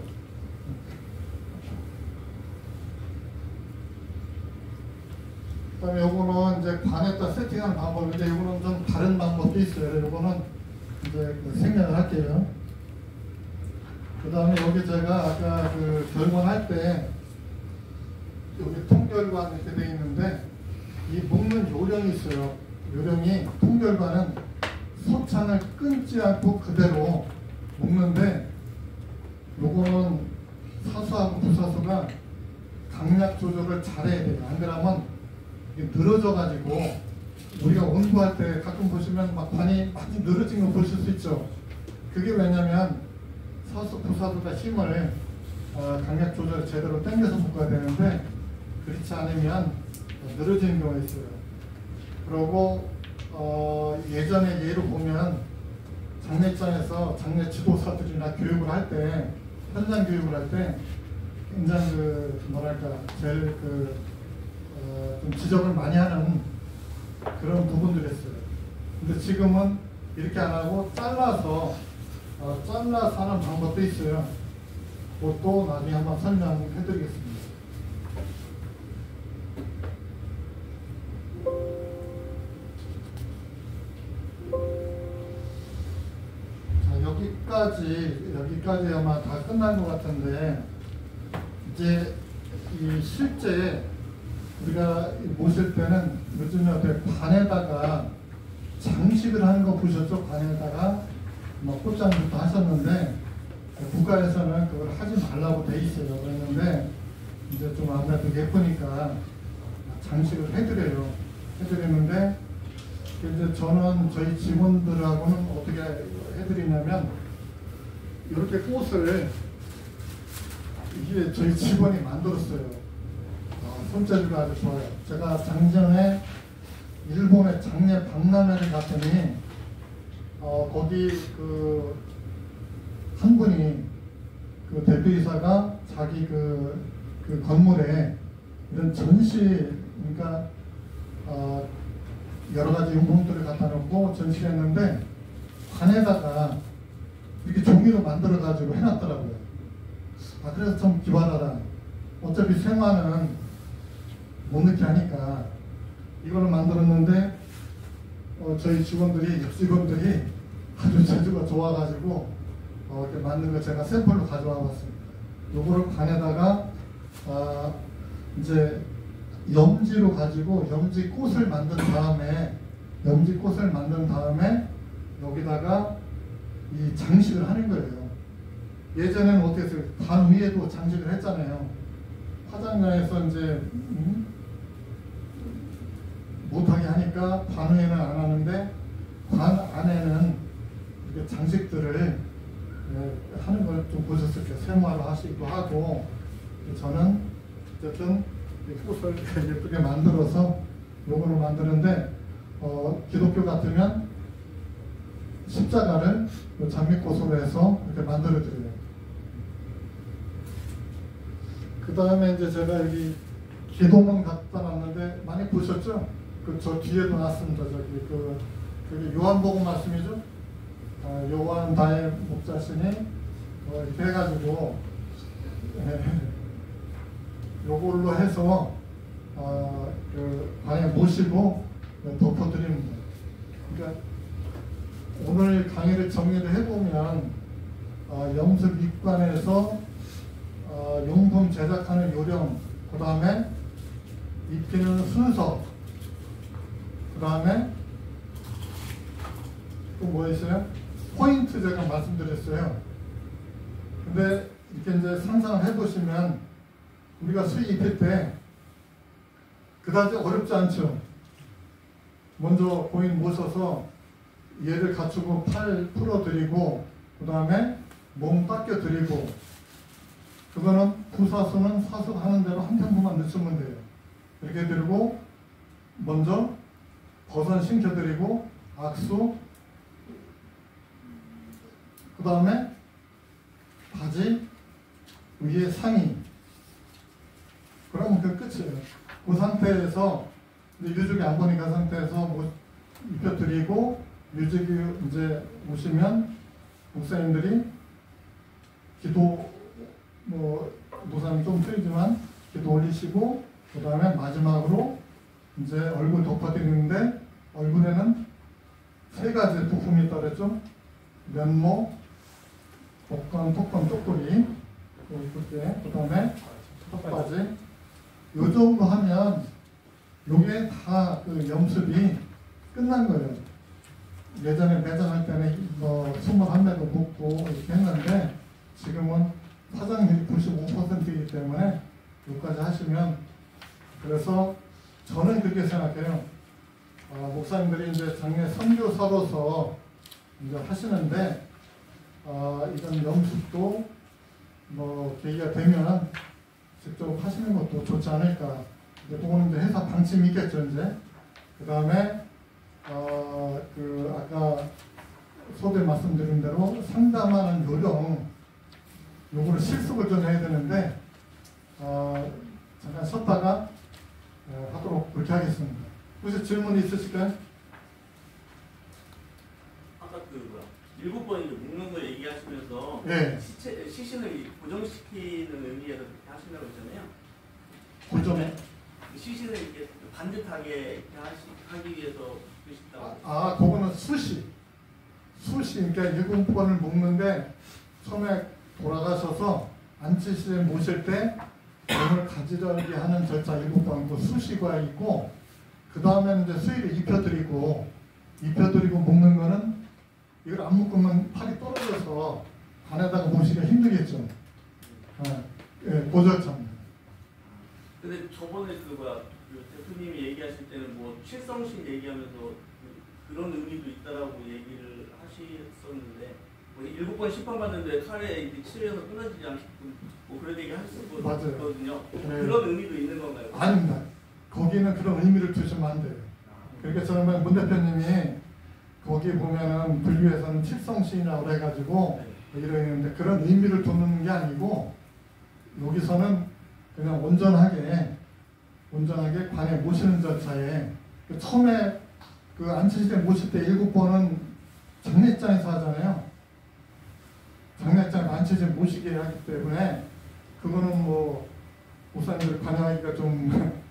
[SPEAKER 1] 그 다음에 요거는 이제 관에다 세팅하는 방법인데 요거는 좀 다른 방법도 있어요. 요거는 이제 생략을 할게요. 그 다음에 여기 제가 아까 그 결혼할 때 여기 통결관 이렇게 되어 있는데 이 묶는 요령이 있어요. 요령이 통결관은 석창을 끊지 않고 그대로 묶는데 요거는 사수하고 부사수가 강약 조절을 잘해야 돼요. 안 그러면 이게 늘어져 가지고 우리가 원부할 때 가끔 보시면 막 관이 많이 늘어진 거 보실 수 있죠. 그게 왜냐면 사수 부사수가 힘을 강약 조절을 제대로 당겨서 묶어야 되는데 그렇지 않으면 늘어지는 경우가 있어요. 그리고 예전에 예로 보면 장례장에서 장례 지도사들이나 교육을 할 때 현장 교육을 할 때 굉장히 그 뭐랄까 제일 좀 지적을 많이 하는 그런 부분들이었어요. 근데 지금은 이렇게 안 하고 잘라서 하는 방법도 있어요. 그것도 나중에 한번 설명해드리겠습니다. 여기까지 아마 다 끝난 것 같은데 이제 이 실제 우리가 모실 때는 요즘에 어떻게 관에다가 장식을 하는 거 보셨죠? 관에다가 뭐 꽃장부터 하셨는데 국가에서는 그걸 하지 말라고 돼 있어요. 그랬는데 이제 좀 아무래도 예쁘니까 장식을 해드리는데 이제 저는 저희 직원들하고는 어떻게 해드리냐면 이렇게 꽃을 이게 저희 직원이 만들었어요. 손재주가 아주 좋아요. 제가 작년에 일본의 장례 박람회를 갔더니 거기 그 한 분이 그 대표이사가 자기 그 건물에 이런 전시 그러니까 여러 가지 용품들을 갖다 놓고 전시를 했는데 관에다가 이렇게 종이로 만들어 가지고 해놨더라고요. 그래서 좀 기발하다. 어차피 생화는 못 넣게 하니까 이거를 만들었는데 저희 직원들이 아주 재주가 좋아가지고 이렇게 만든 거 제가 샘플로 가져와 봤습니다. 요거를 관에다가 이제 염지로 가지고 염지꽃을 만든 다음에 여기다가 이 장식을 하는 거예요. 예전에는 어떻게 했어요? 관 위에도 장식을 했잖아요. 화장장에서 이제 못하게 하니까 관 위에는 안 하는데 관 안에는 이렇게 장식들을 하는 걸 좀 보셨을 때 세모화로 하시기도 하고, 저는 어쨌든 꽃을 예쁘게 만들어서 요거를 만드는데, 기독교 같으면 십자가를 장미꽃으로 해서 이렇게 만들어드려요. 그 다음에 이제 제가 여기 기도문 갖다 놨는데 많이 보셨죠? 저 뒤에도 놨습니다. 그게 요한복음 말씀이죠? 요한 다의 목자신이 이렇게 해가지고 요걸로 해서 그 관에 모시고 덮어드립니다. 그러니까 오늘 강의를 정리를 해보면 염습입관에서 용품 제작하는 요령, 그 다음에 입히는 순서, 그 다음에 또 뭐 있어요? 포인트 제가 말씀드렸어요. 근데 이렇게 이제 상상을 해보시면 우리가 수의 입힐 때 그다지 어렵지 않죠. 먼저 고인 모셔서 얘를 갖추고 팔 풀어드리고 그 다음에 몸 닦여드리고, 그거는 부사수는 사수하는 대로 한 템포만 늦추면 돼요. 이렇게 드리고 먼저 버선 신켜드리고 악수, 그 다음에 바지, 위에 상의, 그러면 그 끝이에요. 그 상태에서 유족이 안 보니까 상태에서 뭐 입혀드리고, 유족이 이제 오시면 목사님들이 기도, 노사는 좀 틀리지만 기도 올리시고, 그 다음에 마지막으로 이제 얼굴 덮어드리는데, 얼굴에는 세 가지 부품이 있다고 그랬죠. 면모, 복권, 턱권, 쪽돌이, 그 다음에 턱바지. 요 정도 하면 요게 다 그 염습이 끝난 거예요. 예전에 매장할 때는 21매도 묶고 이렇게 했는데, 지금은 화장률이 95%이기 때문에 여기까지 하시면, 그래서 저는 그렇게 생각해요. 목사님들이 이제 장례 선교사로서 이제 하시는데, 이런 염습도 계기가 되면 직접 하시는 것도 좋지 않을까. 그거는 이제 회사 방침이 있겠죠, 이제. 그 다음에, 아까 소대 말씀드린 대로 상담하는 요령, 요거를 실습을 좀 해야 되는데, 잠깐 쉬었다가 하도록 그렇게 하겠습니다. 혹시 질문 있으실까요?
[SPEAKER 3] 아까 7번 묶는 거 얘기하시면서
[SPEAKER 1] 네.
[SPEAKER 3] 시신을 고정시키는 의미에서 그렇게 하신다고 했잖아요.
[SPEAKER 1] 고정에?
[SPEAKER 3] 시신을 이렇게 반듯하게 이렇게 하기 위해서 그러시다고.
[SPEAKER 1] 그거는 수시, 그러니까 7번을 묶는데, 처음에 돌아가셔서 안치실에 모실 때 몸을 가지런히 하는 절차 7번, 그 수시가 있고, 그 다음에는 이제 수의를 입혀드리고 묶는 거는, 이걸 안 묶으면 팔이 떨어져서 안에다가 모시기가 힘들겠죠. 그 절차입니다.
[SPEAKER 3] 근데 저번에 대표님이 얘기하실 때는 칠성신 얘기하면서 그런 의미도 있다라고 얘기를 하셨었는데, 7번 심판받는데 칼에 치료해서 끊어지지 않게끔 그런 얘기 하셨거든요.
[SPEAKER 1] 네.
[SPEAKER 3] 그런 의미도 있는 건가요?
[SPEAKER 1] 아닙니다. 거기는 그런 의미를 두시면 안 돼요. 그러니까 저는 문 대표님이 거기 보면은 불교에서는 칠성신이라고 해가지고 이러는데, 그런 의미를 두는 게 아니고, 여기서는 그냥 온전하게 관에 모시는 절차에, 처음에 안치실에 모실 때 7번은 장례장에서 하잖아요. 장례장 안치실 모시게 하기 때문에 그거는 목사님들 관여하기가 좀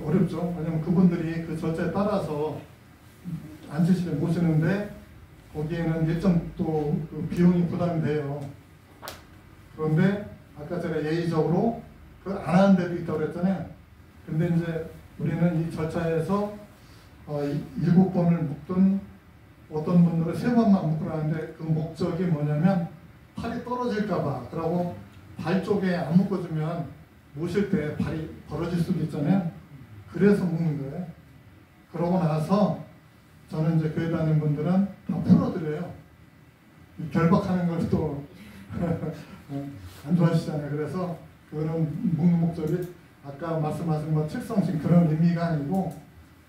[SPEAKER 1] 어렵죠. 왜냐면 그분들이 그 절차에 따라서 안치실에 모시는데, 거기에는 일정 또 비용이 부담이 돼요. 그런데 아까 제가 예의적으로 그걸 안 하는 데도 있다고 그랬잖아요. 근데 이제 우리는 이 절차에서 7번을 묶든 어떤 분들은 3번만 묶으라는데, 그 목적이 뭐냐면 팔이 떨어질까봐. 그러고 발 쪽에 안 묶어주면 모실 때 발이 벌어질 수도 있잖아요. 그래서 묶는 거예요. 그러고 나서 저는 이제 교회 다니는 분들은 다 풀어드려요. 이 결박하는 걸 또 안 좋아하시잖아요. 그래서 그거는 묵는 목적이 아까 말씀하신 뭐 칠성신 그런 의미가 아니고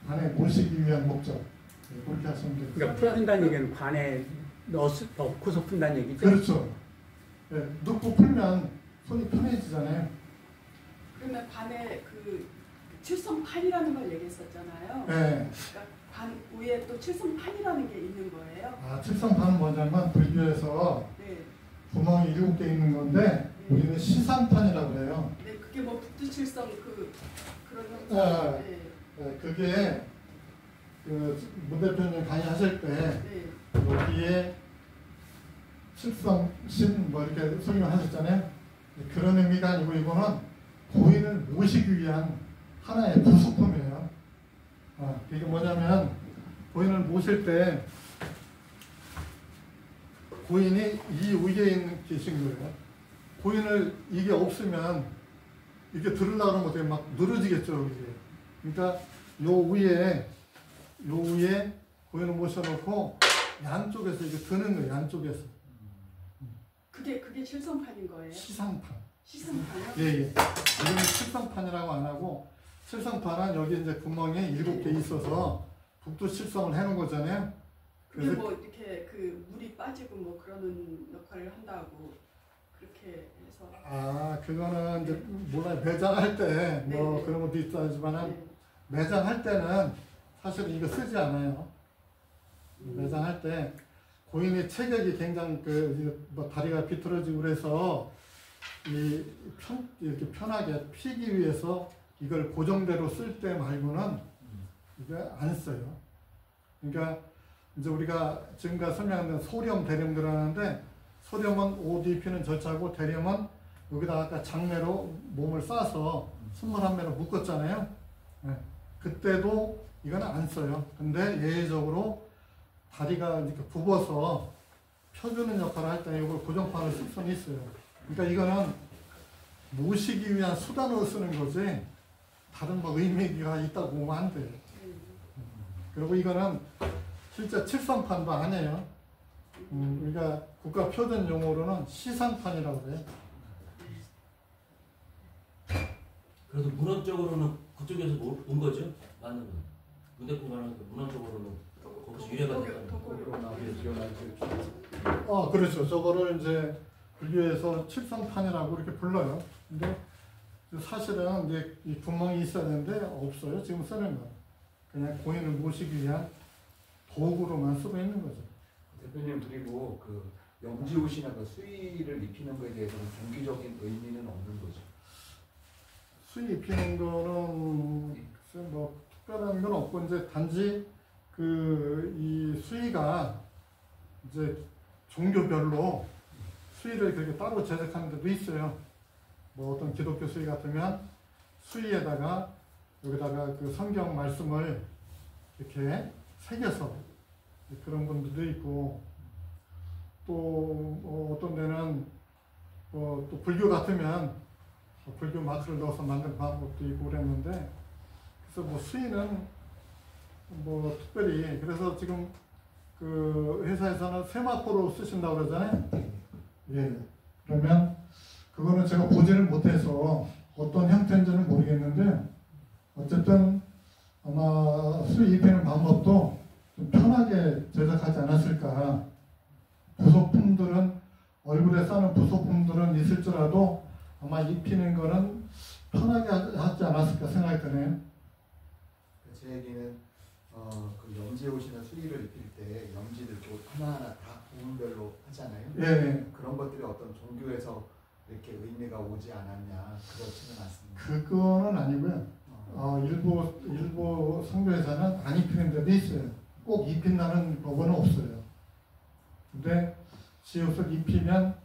[SPEAKER 1] 관에 모시기 위한 목적. 네, 그렇게 하시면 돼요.
[SPEAKER 4] 그러니까 풀어준다는 얘기는 관에 넣고서 푼다는 얘기죠?
[SPEAKER 1] 그렇죠. 네, 넣고 풀면 손이 편해지잖아요.
[SPEAKER 2] 그러면 관에 그 칠성판이라는 걸 얘기했었잖아요.
[SPEAKER 1] 네.
[SPEAKER 2] 그러니까 관 위에 또 칠성판이라는 게 있는 거예요.
[SPEAKER 1] 아, 칠성판은 뭐냐면 불교에서
[SPEAKER 2] 네.
[SPEAKER 1] 구멍이 7개 있는 건데 우리는 시상판이라고 그래요.
[SPEAKER 2] 네, 그게 뭐 북두칠성 그런
[SPEAKER 1] 아,
[SPEAKER 2] 형태. 네.
[SPEAKER 1] 네, 그게 그 문 대표님 강의하실 때
[SPEAKER 2] 네.
[SPEAKER 1] 여기에 칠성, 신 뭐 이렇게 설명하셨잖아요. 그런 의미가 아니고 이거는 고인을 모시기 위한 하나의 부속품이에요. 이게 뭐냐면 고인을 모실 때 고인이 이 위에 계신 거예요. 고인을 이게 없으면 이렇게 들으려고 하면 어떻게 막 늘어지겠죠. 이게. 그러니까 요 위에 고인을 모셔놓고 양쪽에서 이게 드는 거예요. 양쪽에서.
[SPEAKER 2] 그게 칠성판인 거예요?
[SPEAKER 1] 시상판.
[SPEAKER 2] 시상판이요?
[SPEAKER 1] 예. 이거는 칠성판이라고 안 하고 칠성판은 여기 이제 구멍이 7개 있어서 북두칠성을 해놓은 거잖아요.
[SPEAKER 2] 그게
[SPEAKER 1] 그래서
[SPEAKER 2] 뭐 이렇게 그 물이 빠지고 뭐 그러는 역할을 한다고 그렇게 해서.
[SPEAKER 1] 그거는 이제 몰라요. 매장할 때 뭐
[SPEAKER 2] 네.
[SPEAKER 1] 그런 것도 있다지만은
[SPEAKER 2] 네.
[SPEAKER 1] 매장할 때는 사실은 이거 쓰지 않아요. 매장할 때 고인의 체격이 굉장히 뭐 다리가 비틀어지고 그래서 이렇게 편하게 피기 위해서 이걸 고정대로 쓸 때 말고는 이거 안 써요. 그러니까 이제 우리가 지금까지 설명한 소렴, 대렴 들어가는데 소렴은 옷 입히는 절차고 대렴은 여기다가 아까 장매로 몸을 싸서 순물 한 매로 묶었잖아요. 네. 그때도 이건 안 써요. 근데 예외적으로 다리가 이렇게 굽어서 펴주는 역할을 할 때 이걸 고정판을 쓸 수는 있어요. 그러니까 이거는 모시기 위한 수단으로 쓰는 거지 다른 뭐 의미가 있다고 보면 안 돼요. 그리고 이거는 실제 칠성판도 아니에요. 그러니까 국가 표준 용어로는 시상판이라고 그래요.
[SPEAKER 5] 그래도 문헌적으로는 그쪽에서 온 거죠? 맞는 건. 문대표관은 문헌적으로는 거기서 유래가 됐다는 거.
[SPEAKER 1] 그렇죠. 저거를 이제 불교에서 칠성판이라고 이렇게 불러요. 근데 사실은 이제 이 구멍이 있어야 되는데 없어요. 지금 쓰는 거. 그냥 고인을 모시기 위한 도구로만 쓰고 있는 거죠.
[SPEAKER 6] 대표님, 그리고 그 영지옷이나 그 수의를 입히는 거에 대해서는 종교적인 의미는 없는 거죠.
[SPEAKER 1] 수의 입히는 거는 글쎄 뭐 특별한 건 없고 이제 단지 이 수의가 이제 종교별로 수의를 그렇게 따로 제작하는 데도 있어요. 뭐 어떤 기독교 수의 같으면 수의에다가 여기다가 그 성경 말씀을 이렇게 새겨서 그런 분들도 있고 또 어떤 데는 또 불교 같으면 불교 마크를 넣어서 만든 방법도 있고 그랬는데 그래서 뭐 수의는 뭐 특별히 그래서 지금 그 회사에서는 세마포로 쓰신다고 그러잖아요. 예. 그러면 그거는 제가 보지를 못해서 어떤 형태인지는 모르겠는데 어쨌든 아마 수의 입히는 방법도 좀 편하게 제작하지 않았을까. 부속품들은 얼굴에 싸는 부속품들은 있을지라도 아마 입히는 거는 편하게 하지 않았을까 생각이 드네요.
[SPEAKER 6] 제 얘기는 그 영지옷이나 수의를 입힐 때 영지들 옷 하나하나 다 부분별로 하잖아요.
[SPEAKER 1] 예.
[SPEAKER 6] 그런 것들이 어떤 종교에서 이렇게 의미가 오지 않았냐, 그렇지는 않습니다.
[SPEAKER 1] 그거는 아니고요. 일부 성교에서는 안 입히는 데도 있어요. 꼭 입힌다는 법은 없어요. 근데 지옷을 입히면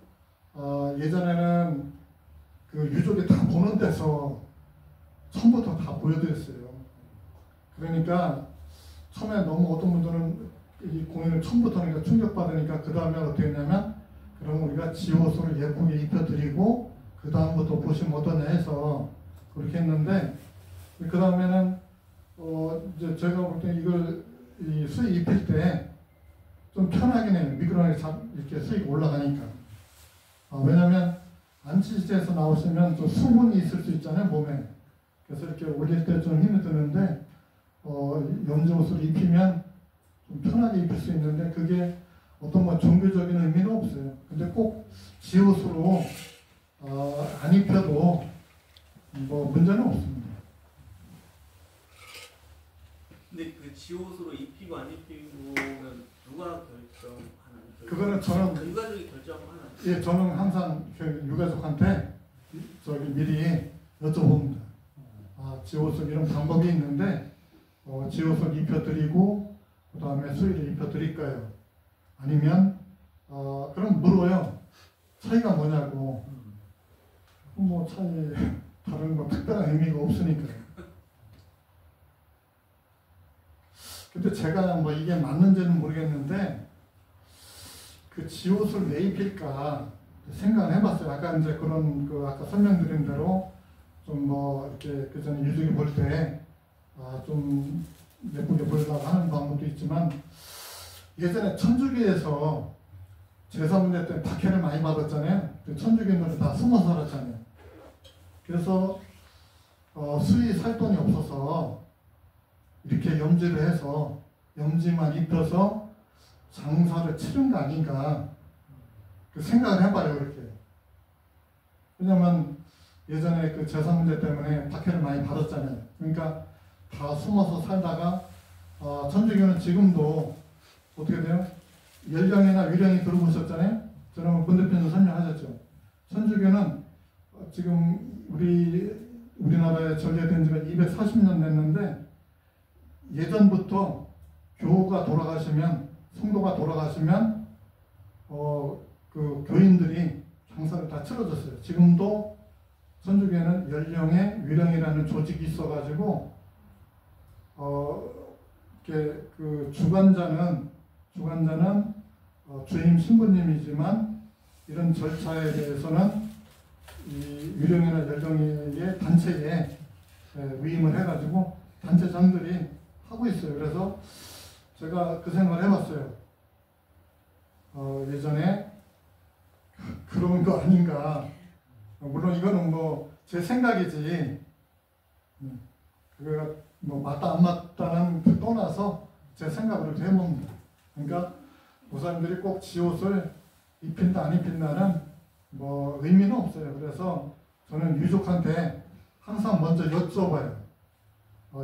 [SPEAKER 1] 예전에는 그 유족이 다 보는 데서 처음부터 다 보여드렸어요. 그러니까 처음에 너무 어떤 분들은 이 공연을 처음부터 하니까 충격받으니까 그 다음에 어떻게 했냐면 그럼 우리가 지옷을 예쁘게 입혀드리고 그 다음부터 보시면 어떠냐 해서 그렇게 했는데 그 다음에는 이제 제가 볼 때 이걸 이 수의 입힐 때 좀 편하긴 해요. 미끄러움이 이렇게 수익 올라가니까. 왜냐면 안치시에서 나오시면 좀 수분이 있을 수 있잖아요, 몸에. 그래서 이렇게 올릴 때 좀 힘이 드는데, 염지 옷을 입히면 좀 편하게 입힐 수 있는데, 그게 어떤 뭐 종교적인 의미는 없어요. 근데 꼭 지옷으로 안 입혀도 뭐 문제는 없습니다.
[SPEAKER 3] 근데 그 지옷으로 입히고 안 입히고는 누가 결정하는?
[SPEAKER 1] 그거는 저는
[SPEAKER 3] 유가족이 결정하는.
[SPEAKER 1] 예, 저는 항상 그 유가족한테 저기 미리 여쭤봅니다. 지옷을 이런 방법이 있는데 지옷을 입혀드리고 그 다음에 수의를 입혀드릴까요? 아니면 그럼 물어요. 차이가 뭐냐고. 뭐 차이 다른 거 특별한 의미가 없으니까요. 근데 제가 뭐 이게 맞는지는 모르겠는데 그 지옷을 왜 입힐까 생각을 해봤어요. 아까 이제 그런 그 아까 설명드린 대로 좀 뭐 이렇게 그 전에 유족이 볼 때 좀 예쁘게 보이려고 하는 방법도 있지만 예전에 천주교에서 제사 문제 때 박해를 많이 받았잖아요. 천주교인들은 다 숨어서 살았잖아요. 그래서 수의 살 돈이 없어서 이렇게 염지를 해서 염지만 입혀서 장사를 치른 거 아닌가 그 생각을 해봐요. 그렇게. 왜냐면 예전에 그 제사 문제 때문에 박해를 많이 받았잖아요. 그러니까 다 숨어서 살다가 천주교는 지금도 어떻게 돼요? 연령이나 위령이 들어오고 있었잖아요. 저는 본대표님 설명하셨죠. 천주교는 지금 우리나라에 전래된 지가 240년 됐는데 예전부터 교우가 돌아가시면 성도가 돌아가시면 그 교인들이 장사를 다 치러줬어요. 지금도 천주교에는 연령의 위령이라는 조직이 있어가지고 이렇게 그 주관자는 주임 신부님이지만 이런 절차에 대해서는 이 위령이나 연령의 단체에 위임을 해가지고 단체장들이 하고 있어요. 그래서 제가 그 생각을 해봤어요. 예전에 그런 거 아닌가. 물론 이거는 뭐 제 생각이지. 그거가 뭐 맞다 안 맞다는 그 떠나서 제 생각으로 해봅니다. 그러니까 목사님들이 꼭 지옷을 입힌다 안 입힌다는 뭐 의미는 없어요. 그래서 저는 유족한테 항상 먼저 여쭤봐요.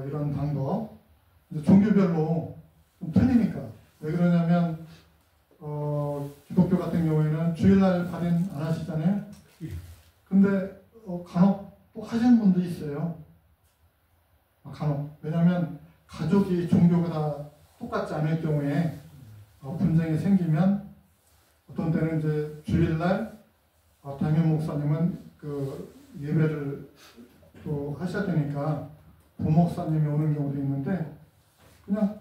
[SPEAKER 1] 이런 방법. 이제 종교별로 좀 틀리니까. 왜 그러냐면 기독교 같은 경우에는 주일날 발인 안 하시잖아요. 근데 간혹 또 하시는 분도 있어요. 간혹. 왜냐면 가족이 종교가 다 똑같지 않을 경우에 분쟁이 생기면 어떤 때는 이제 주일날 담임 목사님은 그 예배를 또 하셔야 되니까 부목사님이 오는 경우도 있는데 그냥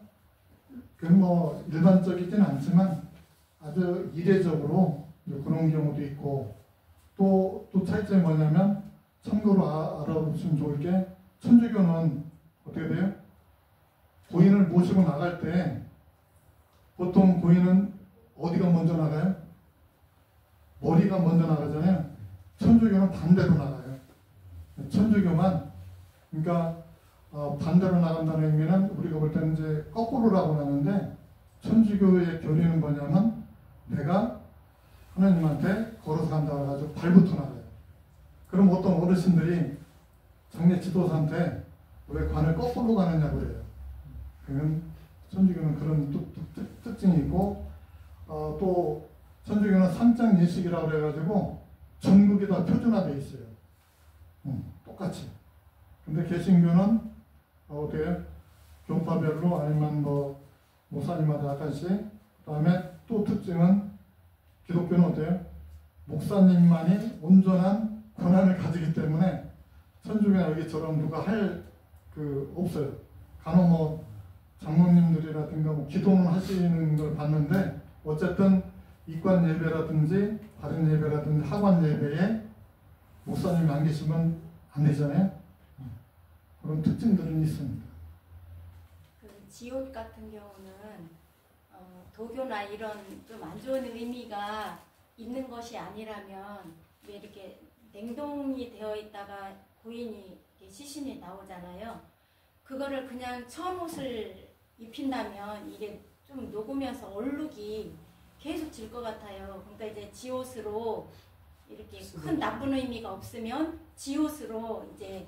[SPEAKER 1] 그 뭐 일반적이진 않지만 아주 이례적으로 그런 경우도 있고 또 차이점이 뭐냐면 참고로 알아보시면 좋을 게 천주교는 어떻게 돼요? 고인을 모시고 나갈 때 보통 고인은 어디가 먼저 나가요? 머리가 먼저 나가잖아요. 천주교는 반대로 나가요. 천주교만 그러니까 반대로 나간다는 의미는 우리가 볼 때는 이제 거꾸로라고 하는데 천주교의 교리는 뭐냐면 내가 하나님한테 걸어서 간다 해가지고 발부터 나가요. 그럼 어떤 어르신들이 장례 지도사한테 왜 관을 거꾸로 가느냐고 그래요. 그러면 천주교는 그런 특징이 있고 또 천주교는 삼장 예식이라고 그래가지고 전국이 다 표준화되어 있어요. 똑같이. 근데 개신교는 어때요? 교파별로 아니면 뭐 목사님마다 약간씩. 그 다음에 또 특징은 기독교는 어때요? 목사님만이 온전한 권한을 가지기 때문에 천주교나 여기처럼 누가 할 그 없어요. 간혹 뭐 장로님들이라든가 뭐 기도는 하시는 걸 봤는데 어쨌든 이관 예배라든지 다른 예배라든지 하관 예배에 목사님이 안 계시면 안 되잖아요. 그런 특징들은 있습니다.
[SPEAKER 2] 그
[SPEAKER 7] 지옷 같은 경우는 도교나 이런 좀 안 좋은 의미가 있는 것이 아니라면 왜 이렇게 냉동이 되어 있다가 고인이 이렇게 시신이 나오잖아요. 그거를 그냥 천옷을 입힌다면 이게 좀 녹으면서 얼룩이 계속 질 것 같아요. 그러니까 이제 지옷으로 이렇게 큰 나쁜 의미가 없으면 지옷으로 이제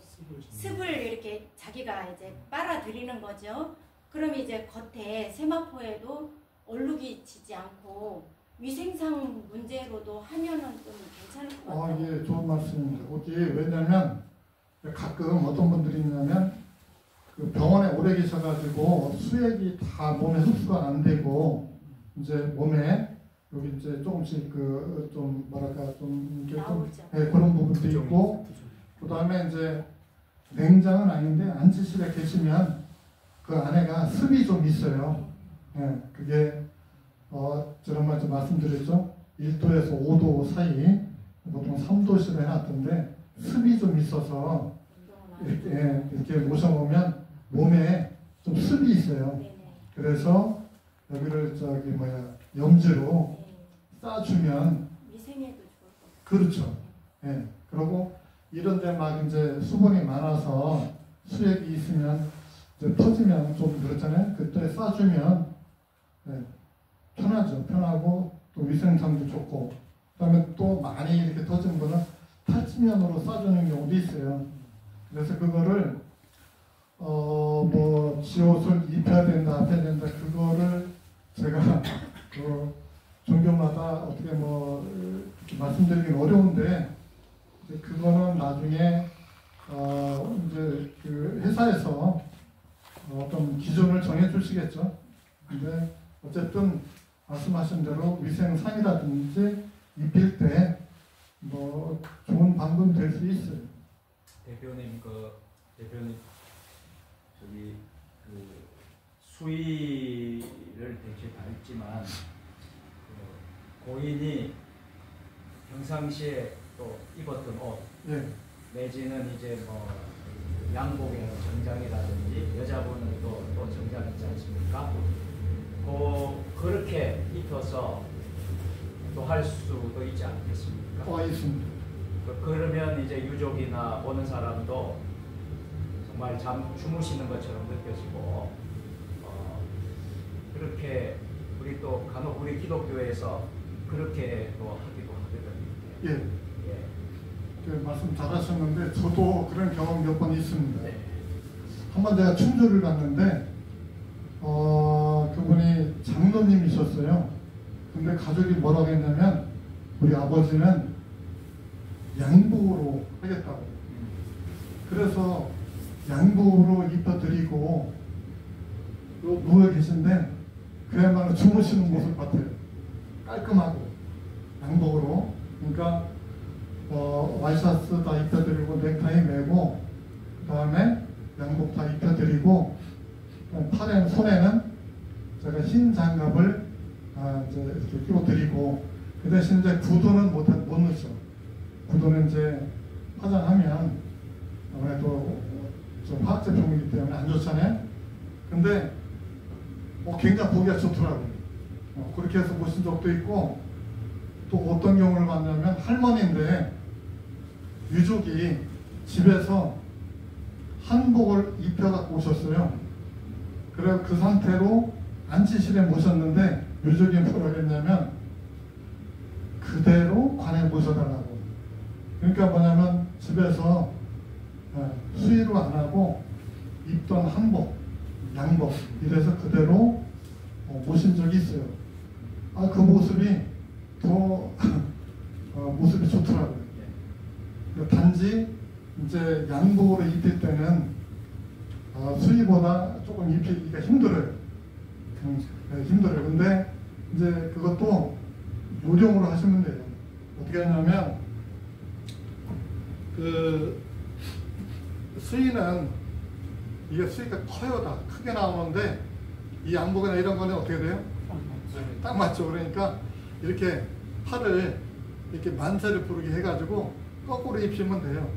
[SPEAKER 7] 습을 이렇게 자기가 이제 빨아들이는 거죠. 그럼 이제 겉에 세마포에도 얼룩이 지지 않고 위생상 문제로도 하면은 좀 괜찮을 것 같아요.
[SPEAKER 1] 예, 좋은 말씀입니다. 거기 왜냐면 가끔 어떤 분들이 있냐면 그 병원에 오래 계셔가지고 수액이 다 몸에 흡수가 안 되고 이제 몸에 여기 이제 조금씩 그 좀 뭐랄까 좀 이렇게 좀 그런 부분도 있고 그 다음에 이제 냉장은 아닌데 안치실에 계시면 그 안에가 습이 좀 있어요. 그게 지난번에 좀 말씀드렸죠. 1도에서 5도 사이 보통 3도씩 해놨던데 습이 좀 있어서 이렇게 모셔보면 몸에 좀 습이 있어요. 그래서 여기를 염지로 싸주면
[SPEAKER 7] 위생에도 좋을 것 같아요.
[SPEAKER 1] 그렇죠. 그리고 이런데 막 이제 수분이 많아서 수액이 있으면 이제 터지면 좀 그렇잖아요. 그때 싸주면 편하죠. 편하고 또 위생상도 좋고 그다음에 또 많이 이렇게 터진 거는 탈취면으로 싸주는 경우도 있어요. 그래서 그거를 뭐 지옷을 입혀야 된다, 앞해야 된다 그거를 제가 그 종교마다 어떻게 뭐 이렇게 말씀드리긴 어려운데 이제 그거는 나중에 이제 그 회사에서 어떤 기준을 정해 주시겠죠. 근데 어쨌든 말씀하신 대로 위생상이라든지 입힐 때 뭐 좋은 방법이 될 수 있어요.
[SPEAKER 8] 대표님 저기 그 수의를 대체 다 했지만 고인이 평상시에 또 입었던 옷 내지는 이제 뭐 양복의 정장이라든지 여자분은 또 정장 있지 않습니까? 그렇게 입혀서 또 할 수도 있지 않겠습니까?
[SPEAKER 1] 있습니다.
[SPEAKER 8] 그러면 이제 유족이나 보는 사람도 정말 주무시는 것처럼 느껴지고 그렇게 우리 또 간혹 우리 기독교에서 그렇게 또 하기도 하거든요.
[SPEAKER 1] 그 말씀 잘하셨는데 저도 그런 경험 몇 번 있습니다.
[SPEAKER 8] 네.
[SPEAKER 1] 한번 제가 충주를 갔는데 그분이 장로님이셨어요. 근데 가족이 뭐라고 했냐면 우리 아버지는 양복으로 하겠다고. 그래서 양복으로 입혀드리고 누워 계신데 그야말로 주무시는 모습 같아요. 깔끔하고 양복으로. 그러니까 와이셔츠 다 입혀드리고 넥타이 매고 그 다음에 양복 다 입혀드리고 팔에 손에는 제가 흰 장갑을 이제 이렇게 끼워드리고 그 대신 이제 구두는 못 넣죠. 구두는 이제 화장하면 아무래도 화학 제품이기 때문에 안 좋잖아요. 근데 굉장히 보기가 좋더라고요. 그렇게 해서 보신 적도 있고 또 어떤 경우를 봤냐면 할머니인데 유족이 집에서 한복을 입혀갖고 오셨어요. 그래서 그 상태로 안치실에 모셨는데 유족이 뭐라고 했냐면 그대로 관에 모셔달라고. 그러니까 뭐냐면 집에서 수의로 안 하고 입던 한복, 양복 이래서 그대로 모신 적이 있어요. 그 모습이 더 모습이 좋더라고요. 단지 이제 양복으로 입힐 때는 수의보다 조금 입히기가 힘들어요. 힘들어요. 근데 이제 그것도 요령으로 하시면 돼요. 어떻게 하냐면 그 수의는 이게 수의가 커요. 다 크게 나오는데 이 양복이나 이런 거는 어떻게 돼요? 딱 맞죠. 그러니까 이렇게 팔을 이렇게 만세를 부르게 해가지고 거꾸로 입히면 돼요.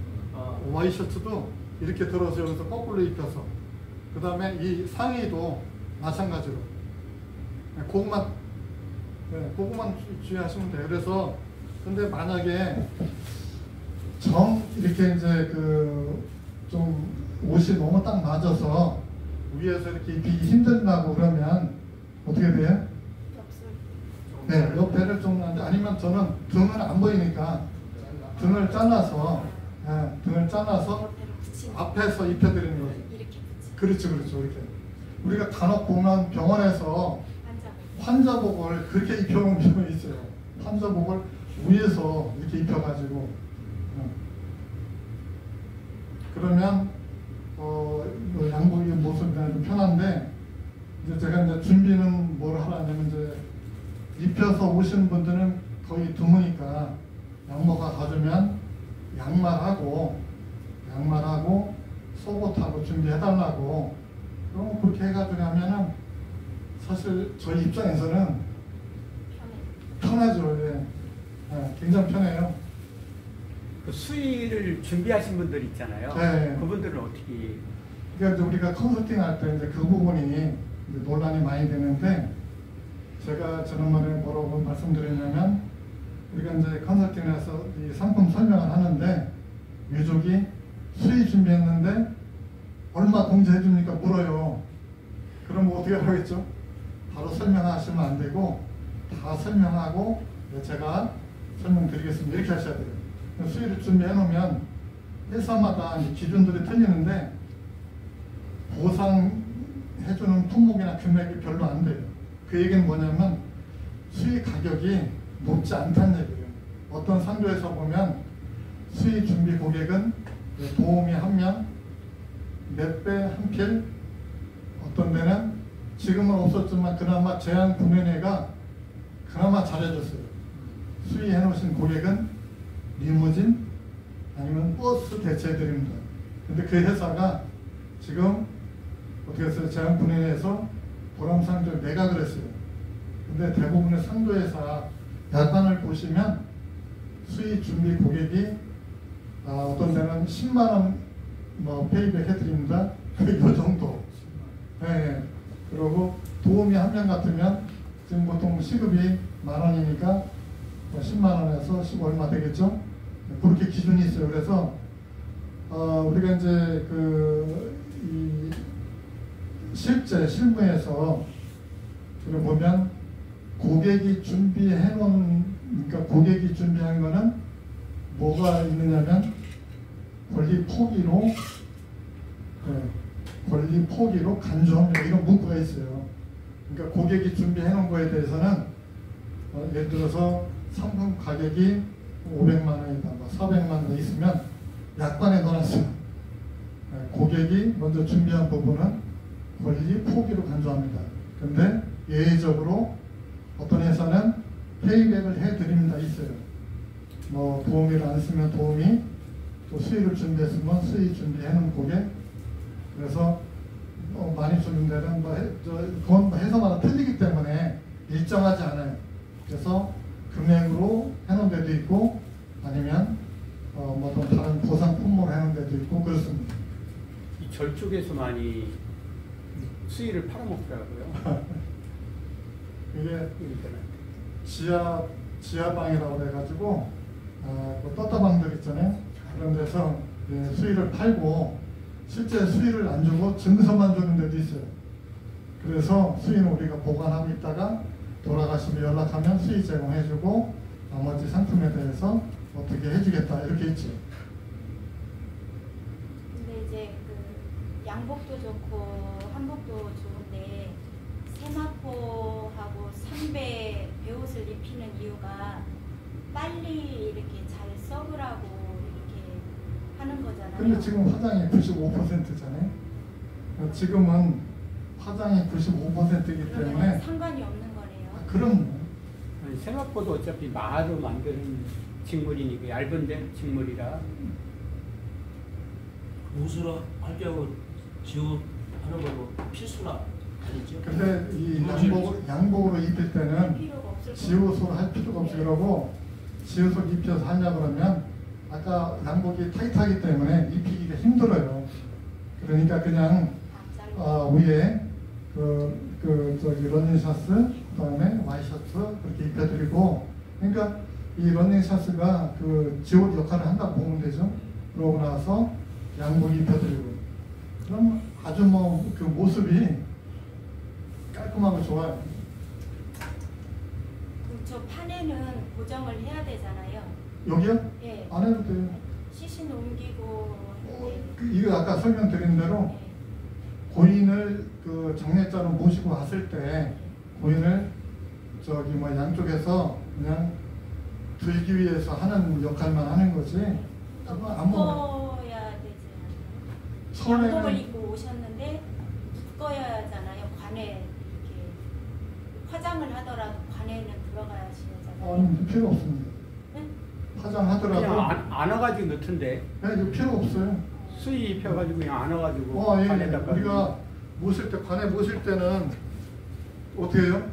[SPEAKER 1] 와이셔츠도 이렇게 들어서 여기서 거꾸로 입혀서 그 다음에 이 상의도 마찬가지로. 그것만 그것만 주의하시면 돼요. 그래서 근데 만약에 이렇게 이제 좀 옷이 너무 딱 맞아서 위에서 이렇게 입히기 힘들다고 그러면 어떻게 돼요? 네, 옆에를 좀 아니면 저는 등은 안 보이니까 등을 잘라서 등을 잘라서 앞에서 입혀드리는 거죠. 그렇죠. 이렇게 우리가 간혹 보면 병원에서 환자복을 그렇게 입혀놓은 병원이 있어요. 환자복을 위에서 이렇게 입혀가지고 그러면 양복이 모습이 좀 편한데 이제 제가 이제 준비는 뭘 하라냐면 이제 입혀서 오시는 분들은 거의 드무니까 양모가 가주면 양말하고 속옷하고 준비해달라고 그럼 그렇게 해가지고 하면은 사실 저희 입장에서는 편하죠. 굉장히 편해요.
[SPEAKER 4] 그 수의를 준비하신 분들 있잖아요.
[SPEAKER 1] 네.
[SPEAKER 4] 그분들은 어떻게?
[SPEAKER 1] 그러니까 이제 우리가 컨설팅 할 때 이제 그 부분이 이제 논란이 많이 되는데 제가 지난번에 뭐라고 말씀드렸냐면 우리가 이제 컨설팅에서 이 상품 설명을 하는데 유족이 수의 준비했는데 얼마 공제해 줍니까 물어요. 그럼 어떻게 하겠죠? 바로 설명하시면 안 되고 다 설명하고 제가 설명드리겠습니다. 이렇게 하셔야 돼요. 수의를 준비해 놓으면 회사마다 기준들이 틀리는데 보상해주는 품목이나 금액이 별로 안 돼요. 그 얘기는 뭐냐면 수의 가격이 높지 않다는 얘기예요. 어떤 상조에서 보면 수의 준비 고객은 도우미 한 명, 몇 배 한 필, 어떤 데는 지금은 없었지만 그나마 제한구매회가 그나마 잘해줬어요. 수의해 놓으신 고객은 리무진 아니면 버스 대체해드립니다. 근데 그 회사가 지금 어떻게 했어요? 제한구매회에서 보람상조를 매각을 했어요. 근데 대부분의 상조회사 약관을 보시면 수의 준비 고객이 어떤 데는 10만원 페이백 해드립니다. 이 정도. 네. 그리고 도우미 한 명 같으면 지금 보통 시급이 10,000원이니까 10만원에서 10 얼마 되겠죠? 그렇게 기준이 있어요. 그래서 우리가 이제 이 실제 실무에서 보면 고객이 준비해 놓은 그러니까 고객이 준비한 거는 뭐가 있느냐면 권리 포기로 간주합니다. 이런 문구가 있어요. 그러니까 고객이 준비해 놓은 거에 대해서는 예를 들어서 상품 가격이 500만 원이다, 400만 원 있으면 약관에 넣어놨어요. 고객이 먼저 준비한 부분은 권리 포기로 간주합니다. 근데 예외적으로 어떤 회사는 페이백을 해드립니다. 있어요. 도우미를 안 쓰면 도우미, 또 수의를 준비했으면 수의 준비해놓은 고객. 그래서 많이 주는 데는 그건 회사마다 틀리기 때문에 일정하지 않아요. 그래서 금액으로 해놓은 데도 있고 아니면 또 다른 보상 품목으로 해놓은 데도 있고 그렇습니다.
[SPEAKER 4] 이 절 쪽에서 많이 수의를 팔아먹더라고요.
[SPEAKER 1] 이게 지하방이라고 해가지고 그 떴다방들 있잖아요. 그런 데서 수의를 팔고 실제 수의를 안 주고 증서만 주는 데도 있어요. 그래서 수의는 우리가 보관하고 있다가 돌아가시면 연락하면 수의 제공해주고 나머지 상품에 대해서 어떻게 해주겠다 이렇게 있죠.
[SPEAKER 7] 근데 이제 양복도 좋고 한복도 좋은데 세마포하고 3배 배옷을 입히는 이유가 빨리 이렇게 잘 썩으라고 이렇게 하는 거잖아요.
[SPEAKER 1] 근데 지금 화장이 95%잖아요. 지금은 화장이 95%이기 때문에
[SPEAKER 7] 상관이 없는 거네요.
[SPEAKER 1] 그럼
[SPEAKER 4] 세마포도 어차피 마로 만드는 직물이니까 얇은 직물이라
[SPEAKER 5] 옷으로 할 경우 지우 하는 걸로 필수나 아니죠?
[SPEAKER 1] 근데 이 양복으로 입힐 때는 지옷으로 할 필요가 없어요. 그러고 지옷을 입혀서 하냐 그러면 아까 양복이 타이트하기 때문에 입히기가 힘들어요. 그러니까 그냥 위에 그 저기 러닝셔츠, 그다음에 와이셔츠 그렇게 입혀드리고, 그러니까 이 러닝셔츠가 그 지옷 역할을 한다고 보면 되죠. 그러고 나서 양복 입혀드리고, 그럼 아주 뭐 그 모습이 깔끔하고 좋아요.
[SPEAKER 7] 그럼 저 판에는 고정을 해야 되잖아요.
[SPEAKER 1] 여기요?
[SPEAKER 7] 예.
[SPEAKER 1] 안 해도 돼요.
[SPEAKER 7] 시신 옮기고. 예.
[SPEAKER 1] 이거 아까 설명드린 대로
[SPEAKER 7] 예.
[SPEAKER 1] 고인을 그 장례자로 모시고 왔을 때 고인을 저기 뭐 양쪽에서 그냥 들기 위해서 하는 역할만 하는 거지. 그거 아무
[SPEAKER 7] 묶어야 되지 않아요? 양복을
[SPEAKER 1] 처음에는
[SPEAKER 7] 입고 오셨는데 묶어야 하잖아요. 관에 이렇게 화장을 하더라도 관에는 들어가시잖아요.
[SPEAKER 1] 아니 필요 없습니다.
[SPEAKER 7] 네?
[SPEAKER 1] 화장하더라도
[SPEAKER 4] 그냥 안아가지고 넣던데
[SPEAKER 1] 네, 이거 필요 없어요.
[SPEAKER 4] 수의 입혀가지고 그냥 안아가지고
[SPEAKER 1] 예.
[SPEAKER 4] 관에다가
[SPEAKER 1] 우리가 모실 때 관에 모실 때는 어떻게 해요?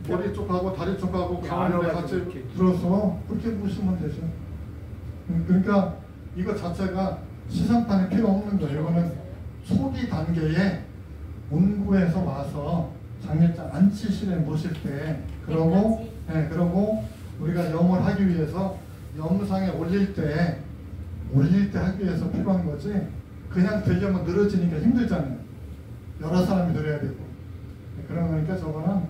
[SPEAKER 1] 머리 쪽하고 다리 쪽하고 가운데 같이
[SPEAKER 4] 안아가지고 이렇게.
[SPEAKER 1] 들어서 그렇게 모시면 되죠. 그러니까 이거 자체가 시상판에 필요 없는 거예요. 이거는 초기 단계에 문구에서 와서 장례장 안치실에 모실 때 그러고 그러고 우리가 염을 하기 위해서 염상에 올릴 때 하기 위해서 필요한 거지. 그냥 들려면 늘어지니까 힘들잖아요. 여러 사람이 들어야 되고. 그런 거니까 저거는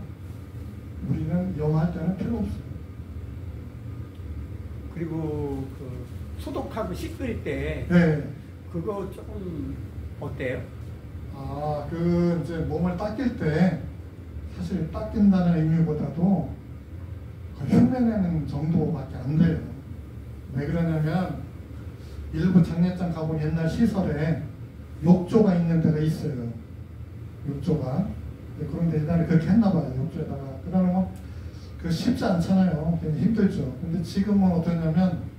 [SPEAKER 1] 우리는 염할 때는 필요 없어요.
[SPEAKER 4] 그리고 그 소독하고 씻을 때
[SPEAKER 1] 네.
[SPEAKER 4] 그거 조금 어때요?
[SPEAKER 1] 아, 그 이제 몸을 닦일 때 사실 닦인다는 의미보다도 흉내내는 정도밖에 안 돼요. 왜 그러냐면 일부 장례장 가보면 옛날 시설에 욕조가 있는 데가 있어요. 욕조가. 그런데 옛날에 그렇게 했나 봐요. 욕조에다가. 그러면 그 쉽지 않잖아요. 굉장히 힘들죠. 근데 지금은 어떠냐면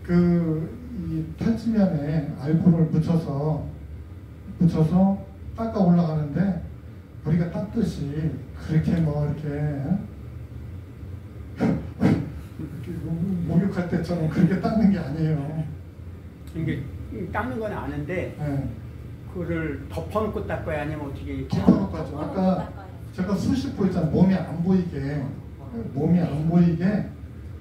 [SPEAKER 1] 이 탈지면에 알코올을 묻혀서 닦아 올라가는데 우리가 닦듯이 그렇게 뭐 이렇게 목욕할 때처럼 그렇게 닦는 게 아니에요.
[SPEAKER 4] 이게 닦는 건 아는데
[SPEAKER 1] 네.
[SPEAKER 4] 그거를 덮어놓고 닦아야 아니면 어떻게
[SPEAKER 1] 덮어놓고 하죠. 아까 제가 수십 호 있잖아요. 몸이 안 보이게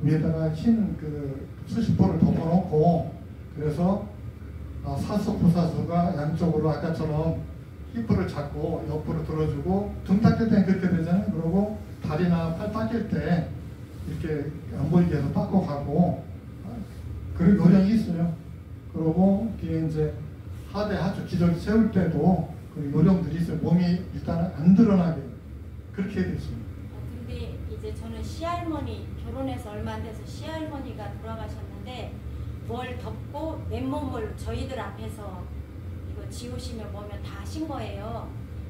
[SPEAKER 1] 위에다가 흰 그 수십호를 덮어놓고 그래서 사수부사수가 양쪽으로 아까처럼 히프를 잡고 옆으로 들어주고 등 닦일 때는 그렇게 되잖아요. 그리고 다리나 팔 닦일 때 이렇게 안 보이게 해서 닦고 가고 그런 요령이 있어요. 그리고 뒤에 이제 하대 하주 기저귀 세울 때도 그 요령들이 있어요. 몸이 일단은 안 드러나게 그렇게 해야 되죠.
[SPEAKER 7] 근데 이제 저는 시할머니 결혼해서 얼마 안 돼서 시할머니가 돌아가셨는데 뭘 덮고 맨몸을 저희들 앞에서 이거 지우시면 뭐면 다 하신 거예요.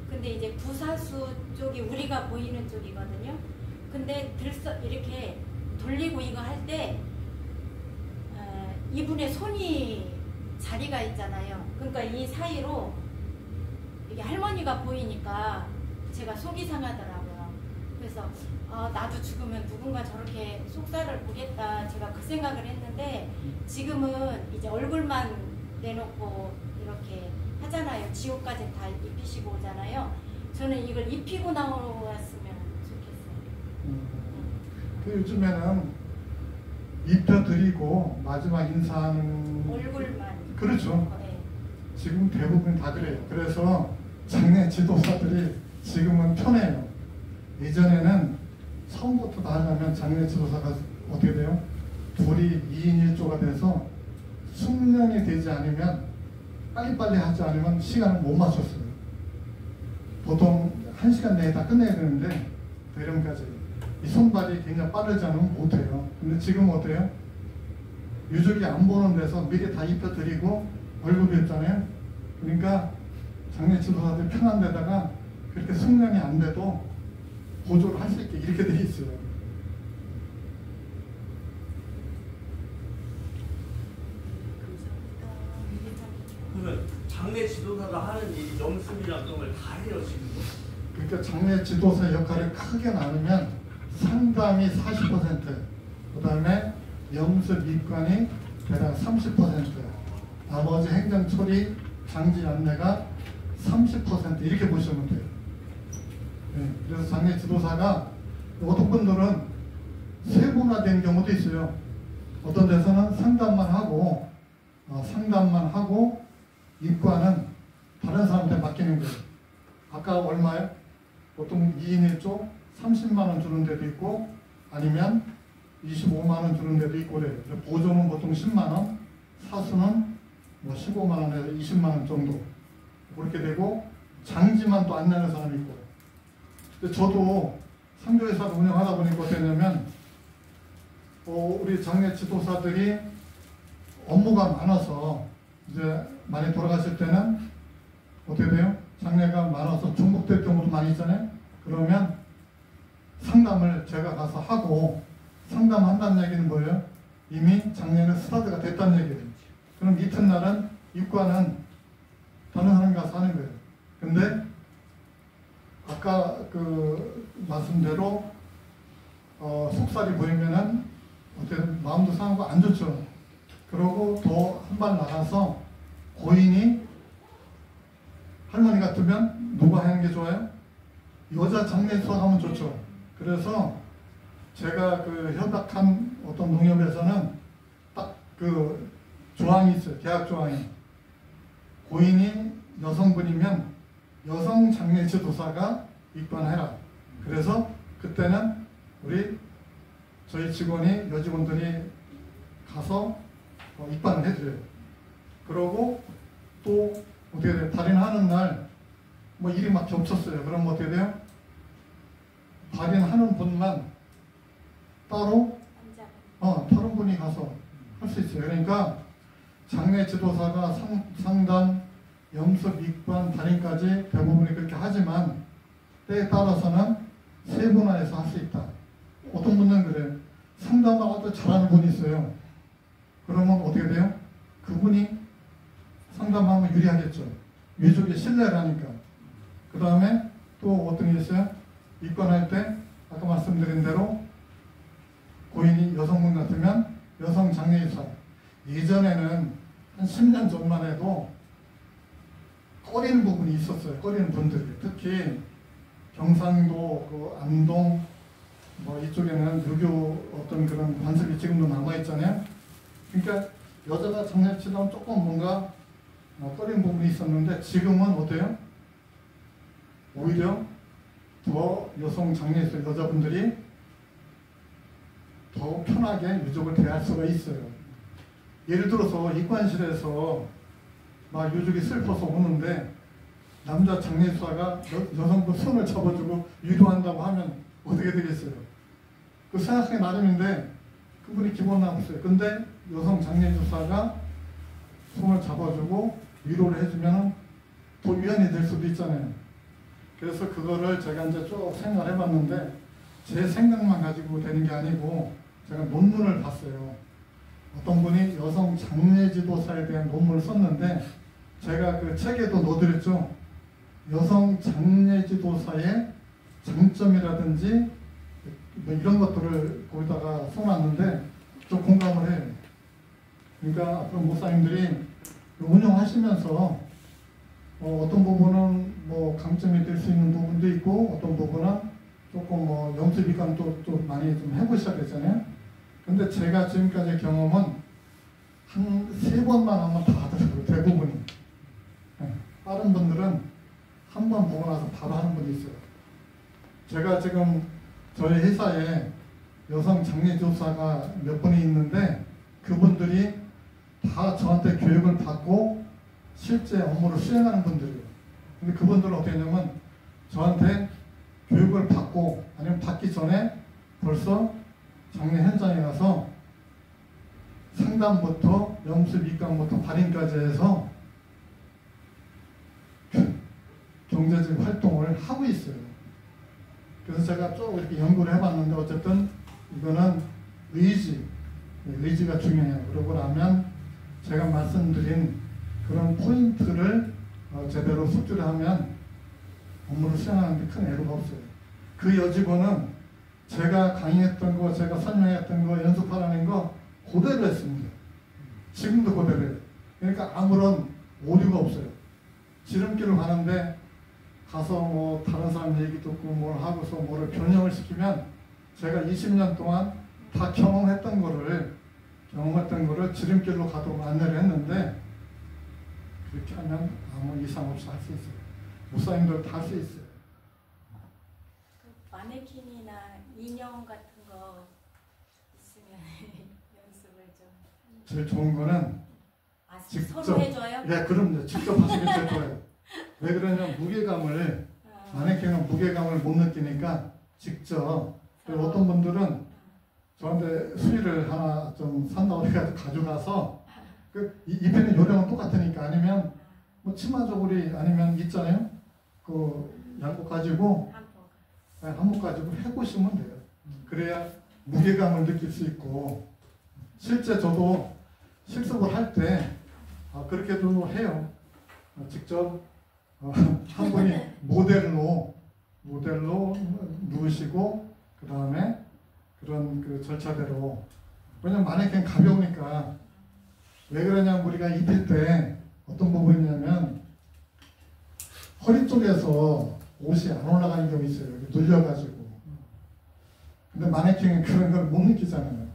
[SPEAKER 7] 근데 이제 부사수 쪽이 우리가 보이는 쪽이거든요. 근데 이렇게 돌리고 이거 할 때 이분의 손이 자리가 있잖아요. 그러니까 이 사이로 이게 할머니가 보이니까 제가 속이 상하더라고요. 그래서 나도 죽으면 누군가 저렇게 속살을 보겠다 제가 그 생각을 했는데 지금은 이제 얼굴만 내놓고 이렇게 하잖아요. 지옥까지 다 입히시고 오잖아요. 저는 이걸 입히고 나왔으면 좋겠어요.
[SPEAKER 1] 그 요즘에는 입혀드리고 마지막 인사하는
[SPEAKER 7] 얼굴만.
[SPEAKER 1] 그렇죠.
[SPEAKER 7] 네.
[SPEAKER 1] 지금 대부분 다 그래요. 그래서 장례 지도사들이 지금은 편해요. 예전에는 처음부터 다 하려면 장례 지도사가 어떻게 돼요? 둘이 2인 1조가 돼서 숙련이 되지 않으면 빨리빨리 하지 않으면 시간을 못 맞췄어요. 보통 1시간 내에 다 끝내야 되는데 대령까지 이 손발이 굉장히 빠르지 않으면 못해요. 근데 지금 어때요? 유족이 안 보는 데서 미리 다 입혀드리고 얼굴 뵙잖아요. 그러니까 장례 지도사들 편한 데다가 그렇게 숙련이 안 돼도 보조를 할 수 있게 이렇게 돼 있어요.
[SPEAKER 3] 그러면 장례 지도사가 하는 이 염습이랑 그런 걸 다 해요 지금.
[SPEAKER 1] 그러니까 장례 지도사 역할을 크게 나누면 상담이 40%, 그 다음에 염습 입관이 대략 30%, 나머지 행정 처리, 장지 안내가 30% 이렇게 보시면 돼요. 그래서 장례 지도사가 어떤 분들은 세분화된 경우도 있어요. 어떤 데서는 상담만 하고 인과는 다른 사람한테 맡기는 거예요. 아까 얼마요? 보통 2인 1조 30만 원 주는 데도 있고 아니면 25만 원 주는 데도 있고 그래요. 보조는 보통 10만 원, 사수는 뭐 15만 원에서 20만 원 정도 그렇게 되고 장지만 또 안 내는 사람이 있고. 근데 저도 상조회사를 운영하다 보니까 어땠냐면 우리 장례 지도사들이 업무가 많아서 이제 많이 돌아가실 때는 어떻게 돼요? 장례가 많아서 중복될 경우도 많이 있잖아요. 그러면 상담을 제가 가서 하고 상담한다는 얘기는 뭐예요? 이미 장례는 스타트가 됐다는 얘기예요. 그럼 이튿날은 입관은 다른 사람이 가서 하는 거예요. 근데 아까 그 말씀대로 속살이 보이면은 어떻게 마음도 상하고 안 좋죠. 그러고 더 한 발 나가서 고인이 할머니 같으면 누가 하는 게 좋아요? 여자 장례수사 하면 좋죠. 그래서 제가 그 협약한 어떤 농협에서는 딱 그 조항이 있어요. 계약 조항이. 고인이 여성분이면 여성 장례 지도사가 입관해라. 그래서 그때는 저희 직원이 여직원들이 가서 입관을 해드려요. 그러고 또 어떻게 돼요? 발인하는 날 뭐 일이 막 겹쳤어요. 그럼 어떻게 돼요? 발인하는 분만 따로 다른 분이 가서 할 수 있어요. 그러니까 장례 지도사가 상담, 염습, 입관, 발인까지 대부분이 그렇게 하지만 때에 따라서는 세분화해서 할 수 있다. 어떤 분은 그래요. 상담을 아주 잘하는 분이 있어요. 그러면 어떻게 돼요? 그분이 상담하면 유리하겠죠. 유족의 신뢰를 하니까. 그 다음에 또 어떤 게 있어요? 입관할 때 아까 말씀드린 대로 고인이 여성분 같으면 여성 장례의사. 예전에는 한 10년 전만 해도 꺼리는 부분이 있었어요. 꺼리는 분들이. 특히 경상도, 그 안동, 뭐 이쪽에는 유교 어떤 그런 관습이 지금도 남아있잖아요. 그러니까 여자가 장례 치려면 조금 뭔가 꺼리는 부분이 있었는데 지금은 어때요? 오히려 더 여성 장례에서 여자분들이 더 편하게 유족을 대할 수가 있어요. 예를 들어서 입관실에서 막 유족이 슬퍼서 오는데 남자 장례수사가 여성분 손을 잡아주고 위로한다고 하면 어떻게 되겠어요? 그 생각하기 나름인데 그분이 기분 나빴어요. 근데 여성 장례주사가 손을 잡아주고 위로를 해주면 더 위안이 될 수도 있잖아요. 그래서 그거를 제가 이제 쭉 생각을 해봤는데 제 생각만 가지고 되는 게 아니고 제가 논문을 봤어요. 어떤 분이 여성 장례지도사에 대한 논문을 썼는데 제가 그 책에도 넣어드렸죠. 여성 장례지도사의 장점이라든지 뭐 이런 것들을 거기다가 써놨는데 좀 공감을 해요. 그러니까 앞으로 목사님들이 운영하시면서 어떤 부분은 뭐 강점이 될 수 있는 부분도 있고 어떤 부분은 조금 뭐 염수비관도 좀 많이 좀 해보셔야 되잖아요. 근데 제가 지금까지 경험은 한 3번만 하면 다 하더라고요. 대부분이. 다른 분들은 한 번 보고 나서 바로 하는 분이 있어요. 제가 지금 저희 회사에 여성 장례조사가 몇 분이 있는데 그분들이 다 저한테 교육을 받고 실제 업무를 수행하는 분들이에요. 근데 그분들은 어떻게 했냐면 저한테 교육을 받고 아니면 받기 전에 벌써 장례 현장에 가서 상담부터 염습, 입관부터 발인까지 해서 경제적 활동을 하고 있어요. 그래서 제가 쭉 이렇게 연구를 해봤는데 어쨌든 이거는 의지가 중요해요. 그러고 나면 제가 말씀드린 그런 포인트를 제대로 숙지를 하면 업무를 수행하는 데 큰 애로가 없어요. 그 여직원은 제가 강의했던 거, 제가 설명했던 거, 연습하라는 거 그대로 했습니다. 지금도 그대로 해요. 그러니까 아무런 오류가 없어요. 지름길을 가는데 가서 뭐 다른 사람 얘기 듣고 뭘 하고서 뭐를 변형을 시키면 제가 20년 동안 다 경험했던 거를 지름길로 가도록 안내를 했는데 그렇게 하면 아무 이상 없이 할 수 있어요. 목사님들 다 할 수 있어요.
[SPEAKER 7] 그 마네킹이나 인형 같은 거 있으면 연습을 좀.
[SPEAKER 1] 제일 좋은 거는
[SPEAKER 7] 서로 해줘요?
[SPEAKER 1] 예, 그럼요. 직접 하시는 게 제일 좋아요. 왜 그러냐면 무게감을 마네킹은 무게감을 못 느끼니까 직접. 그리고 어떤 분들은 저한테 수의를 하나 좀 산다고 해가지고 가져가서 입에는 요령은 똑같으니까 아니면 뭐 치마 저고리 아니면 있잖아요. 그 양복 가지고 한복 가지고 해보시면 돼요. 그래야 무게감을 느낄 수 있고 실제 저도 실습을 할 때 그렇게도 해요. 직접 한 분이 모델로 누우시고 그 다음에 그런 그 절차대로 왜냐면 마네킹 가벼우니까 왜 그러냐면 우리가 입힐 때 어떤 부분이냐면 허리 쪽에서 옷이 안 올라가는 경우 있어요. 이렇게 눌려가지고. 근데 마네킹은 그런 걸 못 느끼잖아요.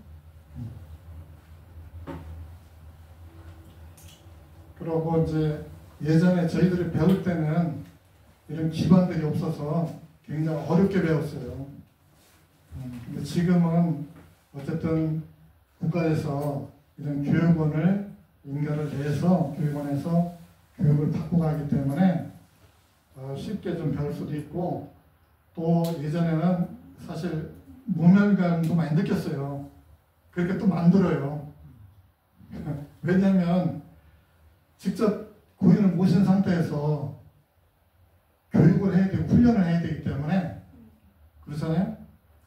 [SPEAKER 1] 그러고 이제 예전에 저희들이 배울 때는 이런 기반들이 없어서 굉장히 어렵게 배웠어요. 근데 지금은 어쨌든 국가에서 이런 교육원을 인가를 내서 교육원에서 교육을 받고 가기 때문에 쉽게 좀 배울 수도 있고 또 예전에는 사실 모멸감도 많이 느꼈어요. 그렇게 또 만들어요. 왜냐하면 직접 고인을 모신 상태에서 교육을 해야 되고 훈련을 해야 되기 때문에 그렇잖아요.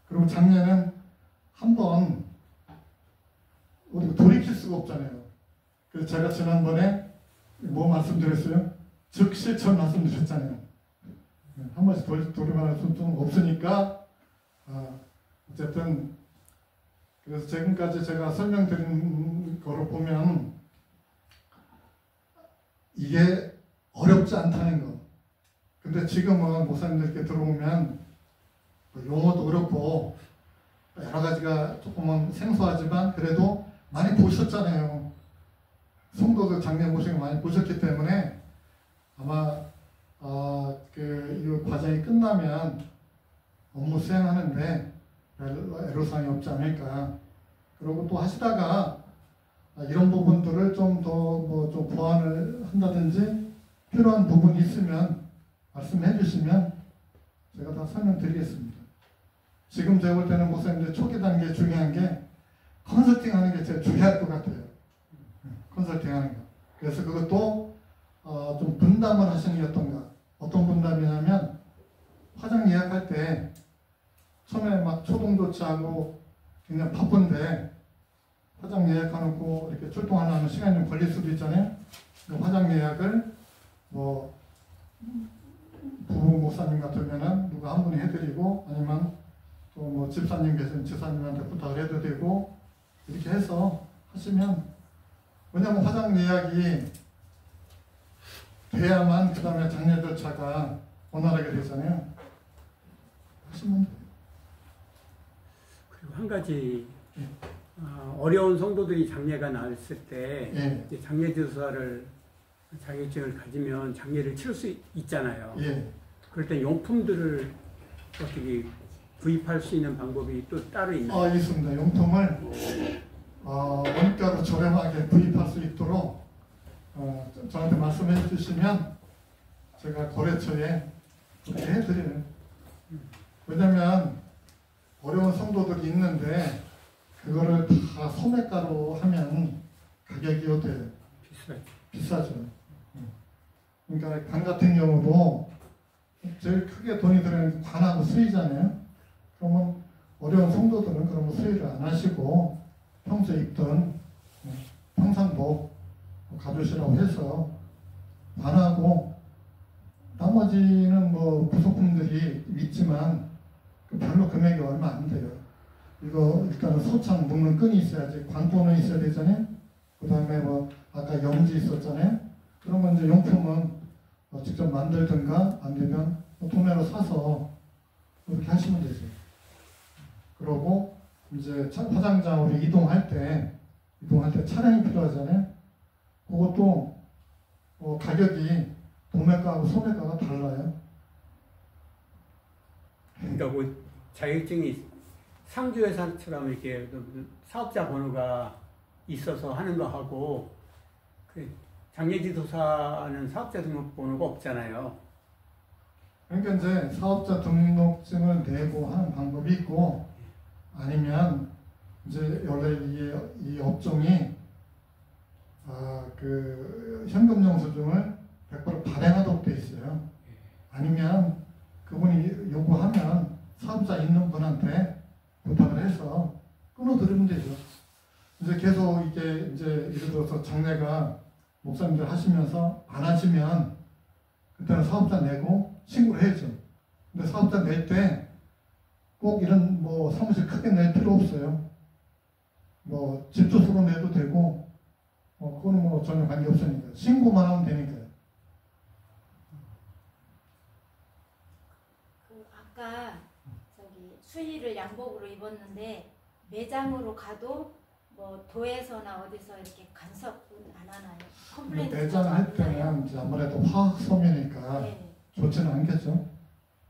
[SPEAKER 1] 그리고 작년엔 한번 우리가 돌이킬 수가 없잖아요. 그래서 제가 지난번에 뭐 말씀드렸어요? 즉실천 말씀드렸잖아요. 한 번씩 돌이말할 수 좀 없으니까 어쨌든 그래서 지금까지 제가 설명드린 거를 보면 이게 어렵지 않다는 거. 근데 지금은 목사님들께 들어오면 용어도 그렇고 여러 가지가 조금은 생소하지만 그래도 많이 보셨잖아요. 성도들 장례 모시고 많이 보셨기 때문에 아마 이 과정이 끝나면 업무 수행하는데 애로사항이 없지 않을까. 그리고 또 하시다가 이런 부분들을 좀 더 좀 보완을 한다든지 필요한 부분이 있으면 말씀해 주시면 제가 다 설명드리겠습니다. 지금 제가 볼 때는 목사님들 초기 단계에 중요한 게 컨설팅 하는 게 제일 중요할 것 같아요. 컨설팅 하는 거. 그래서 그것도 좀 분담을 하시는 게 어떤가. 어떤 분담이냐면 화장 예약할 때 처음에 막 초동 조치하고 그냥 바쁜데 화장 예약해놓고 이렇게 출동하려면 시간이 좀 걸릴 수도 있잖아요. 그 화장 예약을 뭐 부부 목사님 같으면은 누가 한 분이 해드리고 아니면 또 뭐 집사님 계시면 집사님한테 부탁을 해도 되고 이렇게 해서 하시면 왜냐면 화장 예약이 돼야만 그 다음에 장례 절차가 원활하게 되잖아요. 하시면 돼요.
[SPEAKER 4] 그리고 한 가지 어려운 성도들이 장례가 났을 때
[SPEAKER 1] 예.
[SPEAKER 4] 장례 주사를 자격증을 가지면 장례를 치를 수 있잖아요.
[SPEAKER 1] 예.
[SPEAKER 4] 그럴 때 용품들을 어떻게 구입할 수 있는 방법이 또 따로 있나요?
[SPEAKER 1] 있습니다. 용품을 원가로 저렴하게 구입할 수 있도록 저한테 말씀해 주시면 제가 거래처에 그렇게 해드려요. 왜냐면 어려운 성도들이 있는데 그거를 다 소매가로 하면 가격이 어때요? 비싸죠. 그러니까 관 같은 경우도 제일 크게 돈이 드는 관하고 수의잖아요. 그러면 어려운 성도들은 그러면 수의를 안 하시고 평소에 입던 평상복 가져오시라고 해서 관하고 나머지는 뭐 부속품들이 있지만 별로 금액이 얼마 안 돼요. 이거 일단은 소창 묶는 끈이 있어야지 관보는 있어야 되잖아요. 그 다음에 뭐 아까 염지 있었잖아요. 그러면 이제 용품은 직접 만들든가 안 되면 도매로 사서 이렇게 하시면 되죠. 그러고 이제 화장장으로 이동할 때 차량이 필요하잖아요. 그것도 가격이 도매가하고 소매가가 달라요.
[SPEAKER 4] 그러니까 뭐 자격증이 상주회사처럼 이렇게 사업자 번호가 있어서 하는 거하고 그 장례지도사는 사업자 등록번호가 없잖아요.
[SPEAKER 1] 그러니까 이제 사업자 등록증을 내고 하는 방법이 있고 아니면 이제 원래 이 업종이 그 현금 영수증을 100% 발행하도록 돼 있어요. 아니면 그분이 요구하면 사업자 있는 분한테 부탁을 해서 끊어드리면 되죠. 이제 계속 이게 이제 예를 들어서 장례가 목사님들 하시면서 안 하시면 그때는 사업자 내고 신고를 해야죠. 근데 사업자 낼 때 꼭 이런 뭐 사무실 크게 낼 필요 없어요. 뭐 집 주소로 내도 되고 그거는 뭐 전혀 관계 없으니까 신고만 하면 되니까요.
[SPEAKER 7] 그 아까 저기 수의를 양복으로 입었는데 매장으로 가도 뭐 도에서나 어디서 이렇게 간섭은 안 하나요? 컴플레인
[SPEAKER 1] 매장할 때는 이제 아무래도 화학 섬유니까
[SPEAKER 7] 네.
[SPEAKER 1] 좋지는 않겠죠.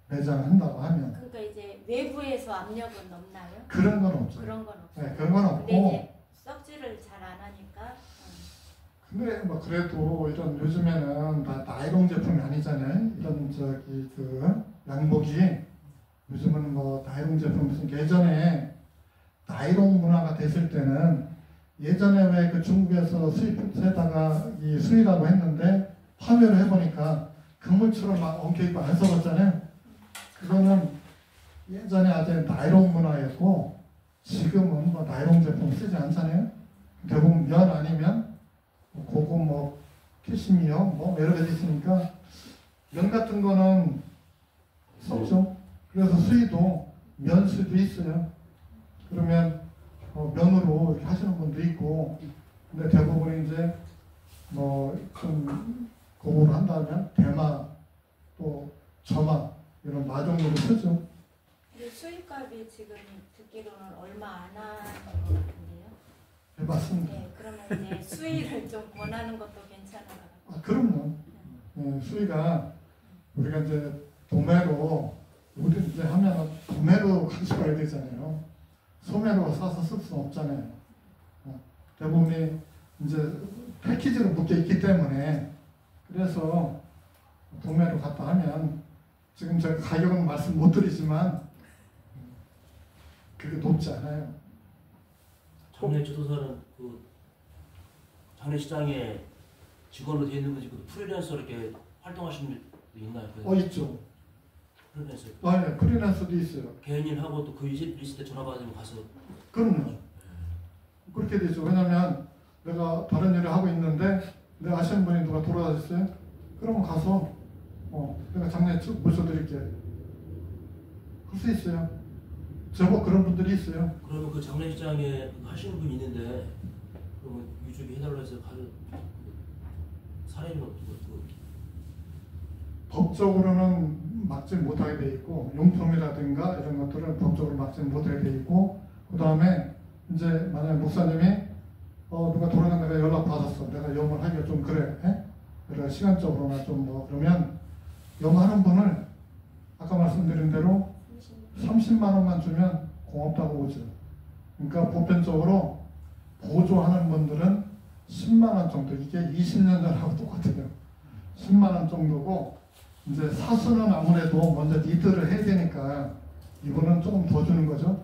[SPEAKER 1] 매장을 한다고 하면.
[SPEAKER 7] 그러니까 이제 외부에서 압력은 없나요?
[SPEAKER 1] 그런 건 없죠.
[SPEAKER 7] 그런 건 없어요.
[SPEAKER 1] 네, 그런 건 없고.
[SPEAKER 7] 근데 이제 썩지를 잘 안 하니까.
[SPEAKER 1] 근데 뭐 그래도 이런 요즘에는 다 나이롱 제품이 아니잖아요. 이런 저기 그 양복이 요즘은 뭐 나이롱 제품 무슨 예전에 나이롱 문화가 됐을 때는 예전에 왜 그 중국에서 수입해다가 이 수의라고 했는데 파멸을 해보니까 그물처럼 막 엉켜있고 안 썩었잖아요. 그거는 예전에 아주 나이롱 문화였고 지금은 뭐 나이롱 제품 쓰지 않잖아요. 대부분 면 아니면 고급 뭐 캐시미어 뭐 여러 가지 있으니까 면 같은 거는 썩죠. 그래서 수의도 면 수도 있어요. 그러면 면으로 이렇게 하시는 분도 있고 근데 대부분 이제 뭐 좀 고급을 한다면 대마 또 점화 이런 마종으로 쓰죠.
[SPEAKER 7] 근데 수익값이 지금 듣기로는 얼마 안 하는 것 같은데요.
[SPEAKER 1] 네, 맞습니다.
[SPEAKER 7] 네, 그러면 이제 수의를 좀 권하는 것도 괜찮아요.
[SPEAKER 1] 그럼요. 네, 수의가 우리가 이제 도매로 우리 이제 하면 도매로 가져가야 되잖아요. 소매로 사서 쓸 수는 없잖아요. 대부분이 이제 패키지로 묶여 있기 때문에 그래서 도매로 갔다 하면 지금 제가 가격은 말씀 못 드리지만 그게 높지 않아요.
[SPEAKER 5] 장례지도사는 그 장례시장에 직원으로 되어 있는 거지 그 프리랜서 이렇게 활동하시는 분도 있나요?
[SPEAKER 1] 있죠.
[SPEAKER 5] 프리랜서.
[SPEAKER 1] 네, 프리랜서도 있어요.
[SPEAKER 5] 개인일하고 또 그 리스트에 전화 받으면 가서.
[SPEAKER 1] 그럼요. 그렇게 되죠. 왜냐면 내가 다른 일을 하고 있는데 내가 아시는 분이 누가 돌아가셨어요? 그러면 가서 내가 장례 모셔드릴게. 할 수 있어요. 제법 그런 분들이 있어요.
[SPEAKER 5] 그러면 그 장례시장에 하시는 분이 있는데 그러면 유족이 해달라 해서 가서 사례는 어떻게?
[SPEAKER 1] 법적으로는 막지 못하게 돼 있고 용품이라든가 이런 것들은 법적으로 막지 못하게 돼 있고 그 다음에 이제 만약에 목사님이 누가 돌아간 내가 연락 받았어. 내가 염을 하기가 좀 그래. 내가 시간적으로나 좀 뭐 그러면 염하는 분을 아까 말씀드린 대로 30만 원만 주면 고맙다고 오죠. 그러니까 보편적으로 보조하는 분들은 10만 원 정도. 이게 20년 전하고 똑같아요. 10만 원 정도고 이제 사수는 아무래도 먼저 니드를 해야 되니까 이분은 조금 더 주는 거죠.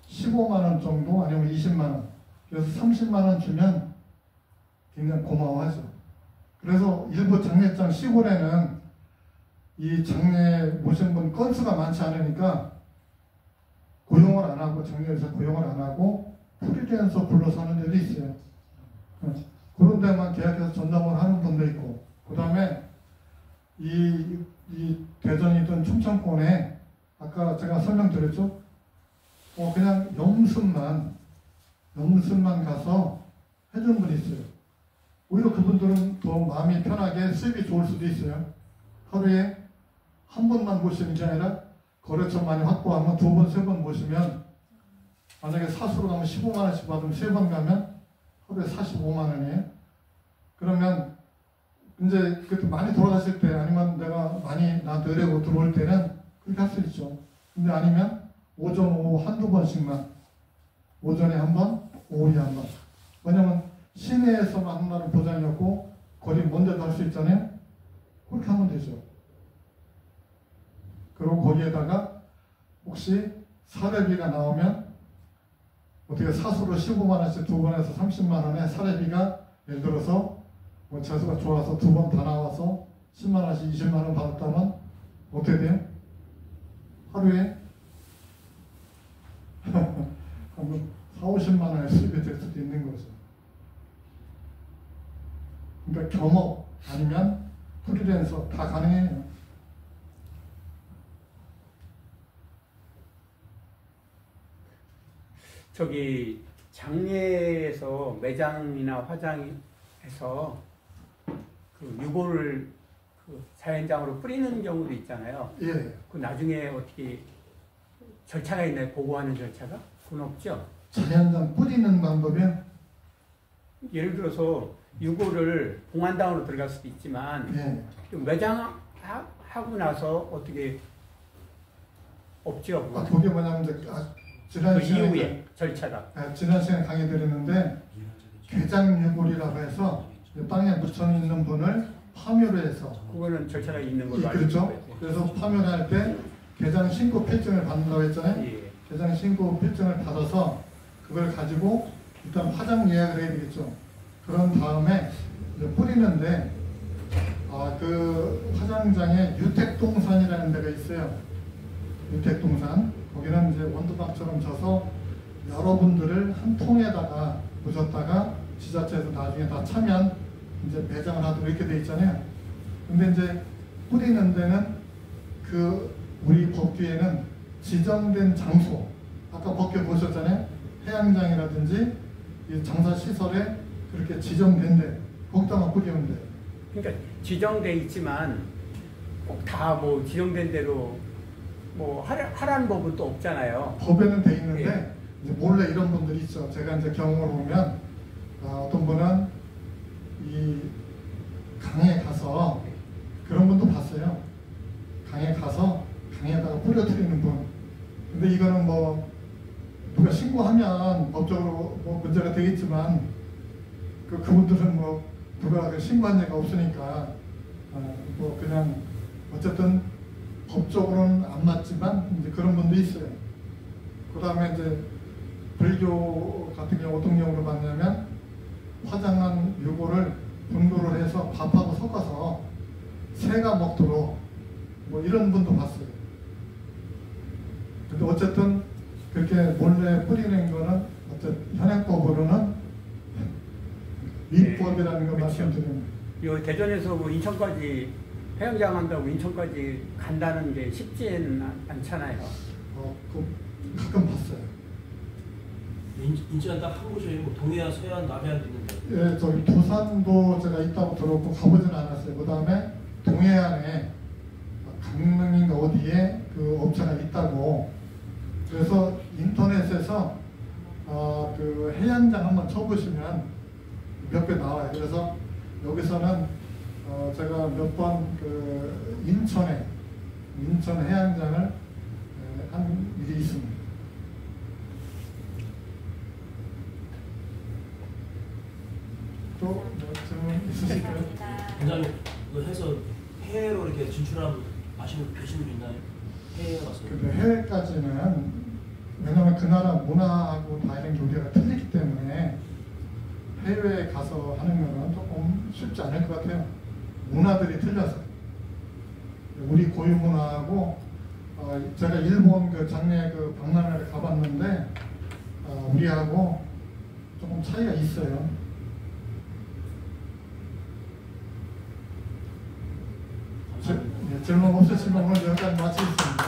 [SPEAKER 1] 15만 원 정도 아니면 20만 원. 그래서 30만 원 주면 굉장히 고마워하죠. 그래서 일부 장례장 시골에는 이 장례 모신 분 건수가 많지 않으니까 고용을 안 하고 장례에서 고용을 안 하고 프리랜서 불러서 하는 데도 있어요. 그런 데만 계약해서 전담을 하는 분도 있고 그 다음에 이 대전이든 충청권에 아까 제가 설명드렸죠. 그냥 염습만 가서 해주는 분이 있어요. 오히려 그분들은 더 마음이 편하게 수입이 좋을 수도 있어요. 하루에 한 번만 모시는 게 아니라 거래처 많이 확보하면 2번, 3번 모시면 만약에 사수로 가면 15만 원씩 받으면 3번 가면 하루에 45만 원이에요. 그러면 이제 그것도 많이 돌아가실 때 아니면 내가 많이 나한테 의뢰고 들어올 때는 그렇게 할 수 있죠. 근데 아니면 오전, 오후 한두 번씩만 오전에 한 번, 오후에 한 번. 왜냐면 시내에서만 한 날은 보장이 없고 거리 먼데도 할 수 있잖아요. 그렇게 하면 되죠. 그리고 거기에다가 혹시 사례비가 나오면 어떻게 사수로 15만 원씩 2번에서 30만 원에 사례비가 예를 들어서 뭐 재수가 좋아서 2번 다 나와서 10만 원씩 20만 원 받았다면 어떻게 돼요? 하루에 한번 4, 50만 원의 수입이 될 수도 있는 거죠. 그러니까 겸업 아니면 프리랜서 다 가능해요.
[SPEAKER 4] 저기 장례에서 매장이나 화장에서 그 유골을 그 사연장으로 뿌리는 경우도 있잖아요.
[SPEAKER 1] 예.
[SPEAKER 4] 그 나중에 어떻게 절차가 있나요? 보고하는 절차가? 그건 없죠.
[SPEAKER 1] 자연장 뿌리는 방법은
[SPEAKER 4] 예를 들어서 유골을 봉안당으로 들어갈 수도 있지만
[SPEAKER 1] 예.
[SPEAKER 4] 매장하고 나서 어떻게 없죠. 그건.
[SPEAKER 1] 그게 뭐냐면 이제 지난
[SPEAKER 4] 그
[SPEAKER 1] 시간에
[SPEAKER 4] 이후에 절차가.
[SPEAKER 1] 지난 시간에 강의 드렸는데 괴장 유골이라고 해서 땅에 묻혀 있는 분을 파묘를 해서
[SPEAKER 4] 그거는 절차가 있는 걸로 알고
[SPEAKER 1] 그렇죠.
[SPEAKER 4] 있어요.
[SPEAKER 1] 그래서 파묘를 할 때 괴장 신고 필증을 받는다고 했잖아요.
[SPEAKER 4] 예.
[SPEAKER 1] 괴장 신고 필증을 받아서 그걸 가지고 일단 화장 예약을 해야 되겠죠. 그런 다음에 이제 뿌리는데 그 화장장에 유택동산이라는 데가 있어요. 유택동산. 거기는 이제 원두막처럼 져서 여러분들을 한 통에다가 부셨다가 지자체에서 나중에 다 차면 이제 배장을 하도록 이렇게 돼 있잖아요. 근데 이제 뿌리는 데는 그 우리 법규에는 지정된 장소, 아까 법규 보셨잖아요. 해양장이라든지 이 장사시설에 그렇게 지정된 데, 거기다가 뿌리면 돼요.
[SPEAKER 4] 그러니까 지정돼 있지만 꼭 다 뭐 지정된 대로 뭐 하라는 법은 또 없잖아요.
[SPEAKER 1] 법에는 돼 있는데
[SPEAKER 4] 예.
[SPEAKER 1] 이제 몰래 이런 분들이 있죠. 제가 이제 경험을 보면 어떤 분은 이 강에 가서 그런 분도 봤어요. 강에 가서 강에다가 뿌려뜨리는 분. 근데 이거는 뭐 누가 신고하면 법적으로 뭐 문제가 되겠지만 그분들은 뭐 누가 신고한 적이 없으니까 뭐 그냥 어쨌든 법적으로는 안 맞지만 이제 그런 분도 있어요. 그 다음에 이제 불교 같은 경우 어떤 경우로 봤냐면 화장한 유골을 분구를 해서 밥하고 섞어서 새가 먹도록 뭐 이런 분도 봤어요. 근데 어쨌든 그렇게 몰래 뿌리는 거는 어쨌든 현행법으로는 위법이라는 거 말씀드립니다.
[SPEAKER 4] 요 대전에서 뭐 인천까지 해양장 한다고 인천까지 간다는 게 쉽지는 않잖아요.
[SPEAKER 1] 가끔 봤어요.
[SPEAKER 5] 인천 딱 한 곳이 뭐 동해안, 서해안, 남해안도 있는데.
[SPEAKER 1] 예, 저기 부산도 제가 있다고 들었고 가보지는 않았어요. 그 다음에 동해안에 강릉인가 어디에 그 업체가 있다고. 그래서 인터넷에서 그 해양장 한번 쳐보시면 몇 개 나와요. 그래서 여기서는 제가 몇 번 그 인천 해양장을 한 일이 있습니다. 또 뭐 있으실까요?
[SPEAKER 5] 원장님 이거 해서 해외로 이렇게 진출하는 아시는 계시는 분 있나요? 해외에 가서.
[SPEAKER 1] 근데 해외까지는 왜냐면 그 나라 문화하고 다 이런 게 우리가 틀리기 때문에 해외에 가서 하는 거는 조금 쉽지 않을 것 같아요. 문화들이 틀려서. 우리 고유 문화하고 제가 일본 그 장례 그 박람회를 가봤는데 우리하고 조금 차이가 있어요. 질문 없으시면 오늘 여기까지 마치겠습니다.